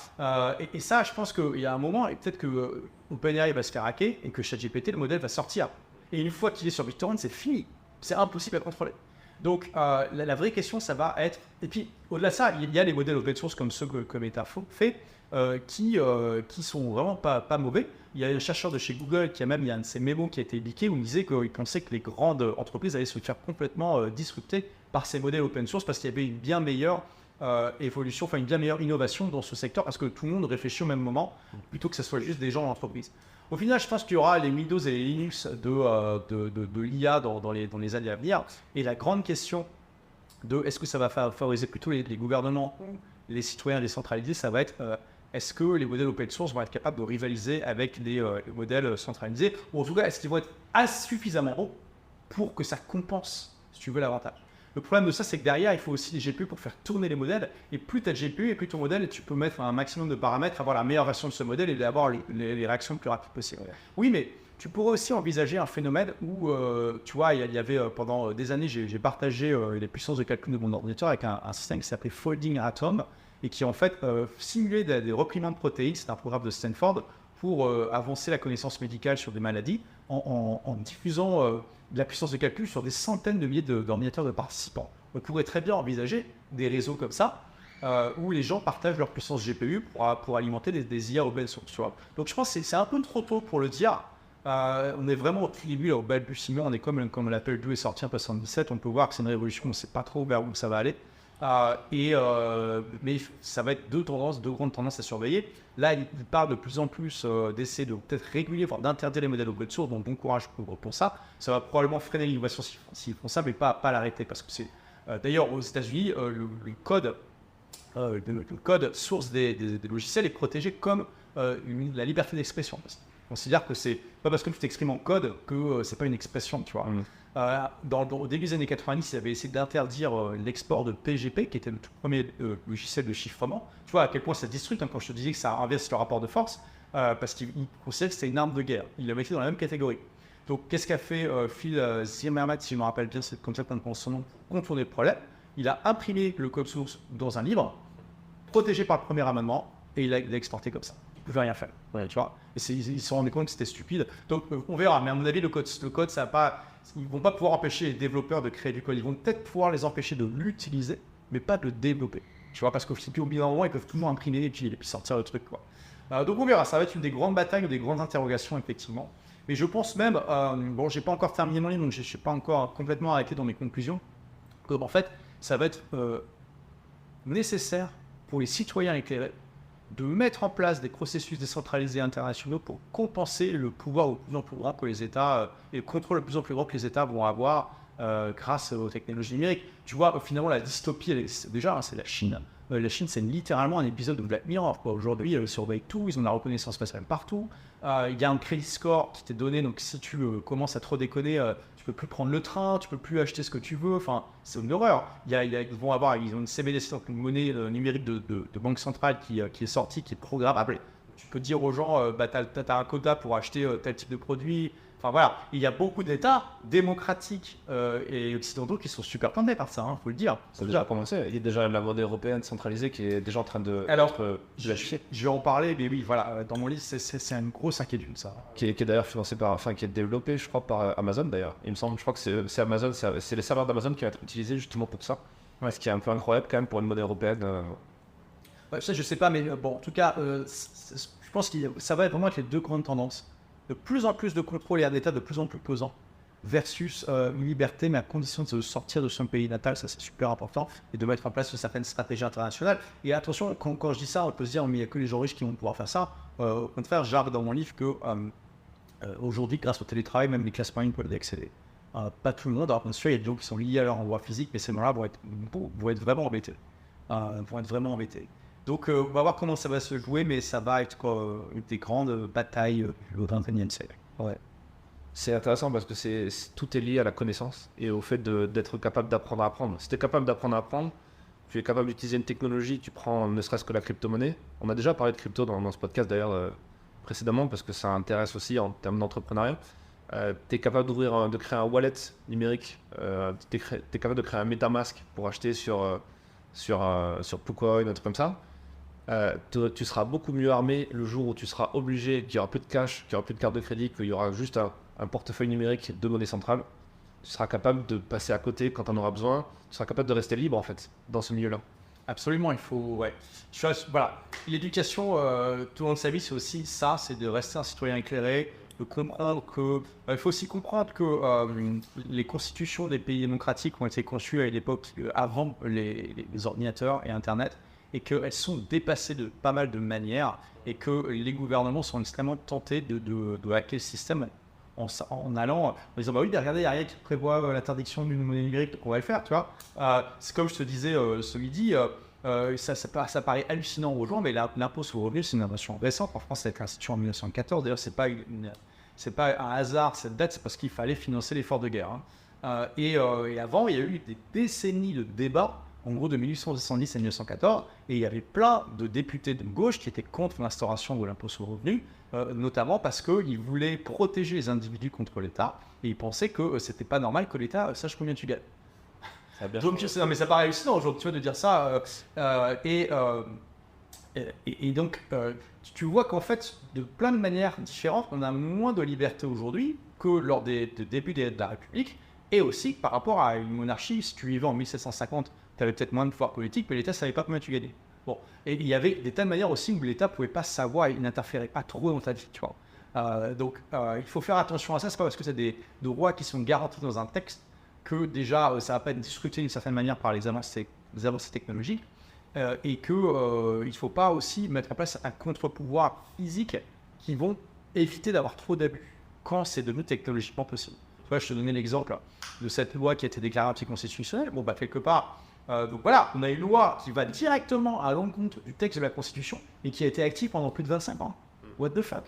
Et ça, je pense qu'il y a un moment, et peut-être que OpenAI va se faire hacker et que ChatGPT, le modèle, va sortir. Et une fois qu'il est sur BitTorrent, c'est fini. C'est impossible à contrôler. Donc, la vraie question, ça va être... Et puis, au-delà de ça, il y a les modèles open source comme ceux que Meta fait, qui sont vraiment pas mauvais. Il y a un chercheur de chez Google il y a un de ses mémos qui a été leaké où il disait qu'il pensait que les grandes entreprises allaient se faire complètement disrupter par ces modèles open source parce qu'il y avait une bien meilleure évolution, enfin une bien meilleure innovation dans ce secteur parce que tout le monde réfléchit au même moment plutôt que ce soit juste des gens dans l'entreprise. Au final, je pense qu'il y aura les Windows et les Linux de l'IA dans les années à venir. Et la grande question de est-ce que ça va favoriser plutôt les gouvernements ou les citoyens décentralisés, ça va être est-ce que les modèles open source vont être capables de rivaliser avec les modèles centralisés, ou en tout cas, est-ce qu'ils vont être suffisamment bons pour que ça compense, si tu veux, l'avantage. Le problème de ça, c'est que derrière, il faut aussi des GPU pour faire tourner les modèles, et plus tu as de GPU et plus ton modèle, tu peux mettre un maximum de paramètres, avoir la meilleure version de ce modèle et avoir les réactions le plus rapides possible. Oui, mais tu pourrais aussi envisager un phénomène où, tu vois, il y avait pendant des années, j'ai partagé les puissances de calcul de mon ordinateur avec un système qui s'appelait Folding Atom, et qui en fait simulait des repliements de protéines. C'est un programme de Stanford pour avancer la connaissance médicale sur des maladies en diffusant de la puissance de calcul sur des centaines de milliers d'ordinateurs de participants. On pourrait très bien envisager des réseaux comme ça où les gens partagent leur puissance GPU pour alimenter des IA open source. Donc je pense que c'est un peu trop tôt pour le dire. On est vraiment au début, au balbutiement. On est comme l'Apple II est sorti en 1977. On peut voir que c'est une révolution. On ne sait pas trop vers où ça va aller. Mais ça va être deux grandes tendances à surveiller. Là, il parle de plus en plus d'essayer de peut-être réguler, voire d'interdire les modèles open source, donc bon courage pour ça. Ça va probablement freiner l'innovation s'ils font ça, mais pas l'arrêter. Parce que c'est d'ailleurs aux États-Unis, le code source des logiciels est protégé comme la liberté d'expression. On considère que c'est pas parce que tu t'exprimes en code que c'est pas une expression, tu vois. Au début des années 90, ils avaient essayé d'interdire l'export de PGP, qui était le tout premier logiciel de chiffrement. Tu vois à quel point ça disrupte quand je te disais que ça inverse le rapport de force, parce qu'ils considèrent que c'était une arme de guerre. Ils le mettaient dans la même catégorie. Donc, qu'est-ce qu'a fait Phil Zimmermann, si je me rappelle bien, c'est comme ça qu'on prononce son nom, pour contourner le problème. Il a imprimé le code source dans un livre, protégé par le premier amendement, et il l'a exporté comme ça. Il ne pouvait rien faire. Ouais, tu vois. Et ils se sont rendus compte que c'était stupide. Donc, on verra. Mais à mon avis, le code ça va pas. Ils ne vont pas pouvoir empêcher les développeurs de créer du code. Ils vont peut-être pouvoir les empêcher de l'utiliser, mais pas de le développer. Tu vois, parce qu'au bout d'un moment, ils peuvent tout le monde imprimer et puis sortir le truc, quoi. Donc, on verra. Ça va être une des grandes batailles ou des grandes interrogations, effectivement. Mais je pense même, bon, j'ai pas encore terminé mon livre, donc je ne suis pas encore complètement arrêté dans mes conclusions, que en fait, ça va être nécessaire pour les citoyens éclairés de mettre en place des processus décentralisés internationaux pour compenser le pouvoir de plus en plus grand que les États et le contrôle de plus en plus grand que les États vont avoir grâce aux technologies numériques. Tu vois, finalement, la dystopie, elle existe déjà, hein, c'est la Chine. La Chine, c'est littéralement un épisode de Black Mirror, quoi. Aujourd'hui, ils surveillent tout, ils ont la reconnaissance faciale partout. Il y a un crédit score qui t'est donné, donc si tu commences à trop déconner, tu peux plus prendre le train, tu peux plus acheter ce que tu veux. Enfin, c'est une horreur. Ils ont une CBDC, donc une monnaie numérique de banque centrale qui est sortie, qui est programmable. Tu peux dire aux gens, t'as un quota pour acheter tel type de produit. Enfin voilà, il y a beaucoup d'États démocratiques et occidentaux qui sont super tentés par ça, faut le dire. Ça a déjà commencé. Il y a déjà la monnaie européenne centralisée qui est déjà en train de lâcher. Je vais en parler, mais oui, voilà, dans mon livre, c'est une grosse inquiétude, ça. Qui est d'ailleurs financé qui est développé, je crois, par Amazon d'ailleurs. Il me semble, je crois que c'est Amazon, c'est les serveurs d'Amazon qui vont être utilisés justement pour ça. Ouais. Ce qui est un peu incroyable quand même pour une monnaie européenne. Ouais, ça, je sais pas, mais bon, en tout cas, je pense que ça va vraiment être les deux grandes tendances. De plus en plus de contrôle et un État de plus en plus pesant versus une liberté, mais à condition de se sortir de son pays natal, ça c'est super important, et de mettre en place certaines stratégies internationales. Et attention, quand je dis ça, on peut se dire, mais il n'y a que les gens riches qui vont pouvoir faire ça. Au contraire, j'argue dans mon livre que aujourd'hui, grâce au télétravail, même les classes moyennes peuvent y accéder. Pas tout le monde, alors bien sûr, il y a des gens qui sont liés à leur endroit physique, mais ces gens-là vont être vraiment embêtés. Donc, on va voir comment ça va se jouer, mais ça va être une des grandes batailles au XXIe siècle. Ouais. C'est intéressant parce que tout est lié à la connaissance et au fait d'être capable d'apprendre à apprendre. Si tu es capable d'apprendre à apprendre, tu es capable d'utiliser une technologie, tu prends ne serait-ce que la crypto-monnaie. On a déjà parlé de crypto dans ce podcast d'ailleurs précédemment parce que ça intéresse aussi en termes d'entrepreneuriat. Tu es capable de créer un wallet numérique, tu es capable de créer un MetaMask pour acheter sur PooCoin, un truc comme ça. Tu seras beaucoup mieux armé le jour où tu seras obligé, qu'il n'y aura plus de cash, qu'il n'y aura plus de carte de crédit, qu'il y aura juste un portefeuille numérique de monnaie centrale. Tu seras capable de passer à côté quand tu en auras besoin. Tu seras capable de rester libre en fait dans ce milieu-là. Absolument, il faut. Ouais. Voilà. L'éducation tout au long de sa vie, c'est aussi ça, c'est de rester un citoyen éclairé, de comprendre que. Il faut aussi comprendre que les constitutions des pays démocratiques ont été conçues à une époque avant les ordinateurs et Internet, et qu'elles sont dépassées de pas mal de manières, et que les gouvernements sont extrêmement tentés de hacker le système en allant, en disant bah oui, regardez, il n'y a rien qui prévoit l'interdiction d'une monnaie numérique, donc on va le faire, tu vois. C'est comme je te disais ce midi, ça paraît hallucinant aux gens, mais l'impôt sur le revenu, c'est une invention récente. En France, ça a été institué en 1914, d'ailleurs, c'est pas un hasard cette date, c'est parce qu'il fallait financer l'effort de guerre. Et avant, il y a eu des décennies de débats, en gros de 1870 à 1914, et il y avait plein de députés de gauche qui étaient contre l'instauration de l'impôt sur le revenu, notamment parce qu'ils voulaient protéger les individus contre l'État, et ils pensaient que c'était pas normal que l'État sache combien tu gagnes. Donc, non, mais ça paraît hallucinant aujourd'hui, tu vois, de dire ça. Et donc, tu vois qu'en fait, de plein de manières différentes, on a moins de liberté aujourd'hui que lors des débuts de la République, et aussi par rapport à une monarchie. Si tu vivais en 1750, tu avais peut-être moins de pouvoir politique, mais l'État ne savait pas combien tu gagnais. Bon, et il y avait des tas de manières aussi où l'État ne pouvait pas savoir, il n'interférait pas trop dans ta vie, tu vois. Donc, il faut faire attention à ça. C'est pas parce que c'est des droits qui sont garantis dans un texte que déjà, ça va pas être discuté d'une certaine manière par les avancées technologiques, et qu'il ne faut pas aussi mettre en place un contre-pouvoir physique qui vont éviter d'avoir trop d'abus quand c'est devenu technologiquement possible. Tu vois, je te donnais l'exemple de cette loi qui a été déclarée anticonstitutionnelle. Bon, bah, quelque part, donc voilà, on a une loi qui va directement à l'encontre du texte de la Constitution et qui a été active pendant plus de 25 ans. What the fuck?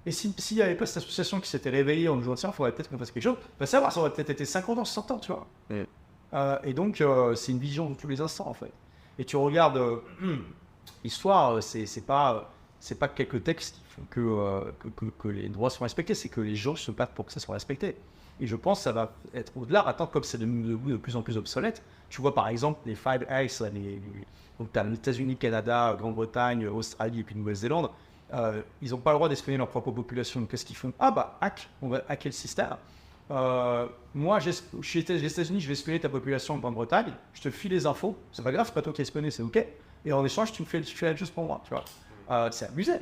Et s'il n'y avait pas cette association qui s'était réveillée en disant tiens, il faudrait peut-être qu'on fasse quelque chose, va savoir, ça aurait peut-être été 50 ans, 60 ans, tu vois. Et donc, c'est une vision de tous les instants, en fait. Et tu regardes l'histoire, c'est pas quelques textes qui font que les droits sont respectés, c'est que les gens se battent pour que ça soit respecté. Et je pense que ça va être au-delà. Attends, comme c'est de plus en plus obsolète, tu vois par exemple les Five Eyes, donc tu as les États-Unis, Canada, Grande-Bretagne, Australie et puis Nouvelle-Zélande, ils n'ont pas le droit d'espionner leur propre population. Donc qu'est-ce qu'ils font? Ah bah, on va hacker le système. Moi, je suis aux États-Unis, je vais espionner ta population en Grande-Bretagne, je te file les infos, c'est pas grave, c'est pas toi qui as espionné, c'est ok. Et en échange, tu fais la même chose pour moi, tu vois. C'est abusé.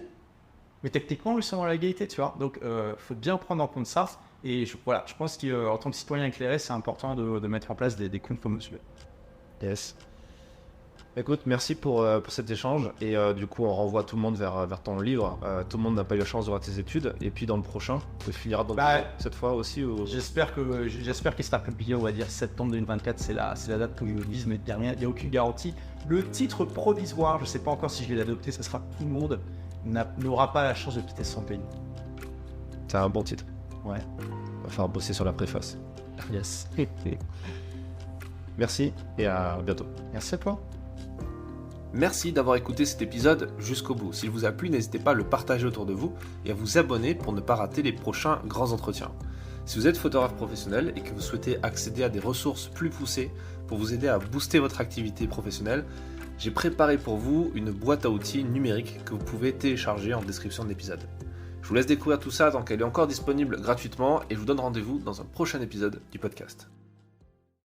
Mais techniquement, ils sont dans la légalité, tu vois. Donc, faut bien prendre en compte ça. Et je pense qu'en tant que citoyen éclairé, c'est important de mettre en place des contre-mesures. Yes. Écoute, merci pour cet échange. Et du coup, on renvoie tout le monde vers ton livre. Tout le monde n'a pas eu la chance de voir tes études. Et puis dans le prochain, tu finiras dans cette fois aussi. J'espère qu'il sera publié, on va dire septembre 2024, c'est la date que je vise, mais il n'y a aucune garantie. Le titre provisoire, je ne sais pas encore si je vais l'adopter, ce sera Tout le monde n'aura pas la chance de quitter son pays. C'est un bon titre. Ouais. On va falloir bosser sur la préface. Yes. Merci et à bientôt. Merci à toi. Merci d'avoir écouté cet épisode jusqu'au bout. S'il vous a plu, n'hésitez pas à le partager autour de vous et à vous abonner pour ne pas rater les prochains grands entretiens. Si vous êtes photographe professionnel et que vous souhaitez accéder à des ressources plus poussées pour vous aider à booster votre activité professionnelle, j'ai préparé pour vous une boîte à outils numérique que vous pouvez télécharger en description de l'épisode. Je vous laisse découvrir tout ça tant qu'elle est encore disponible gratuitement et je vous donne rendez-vous dans un prochain épisode du podcast.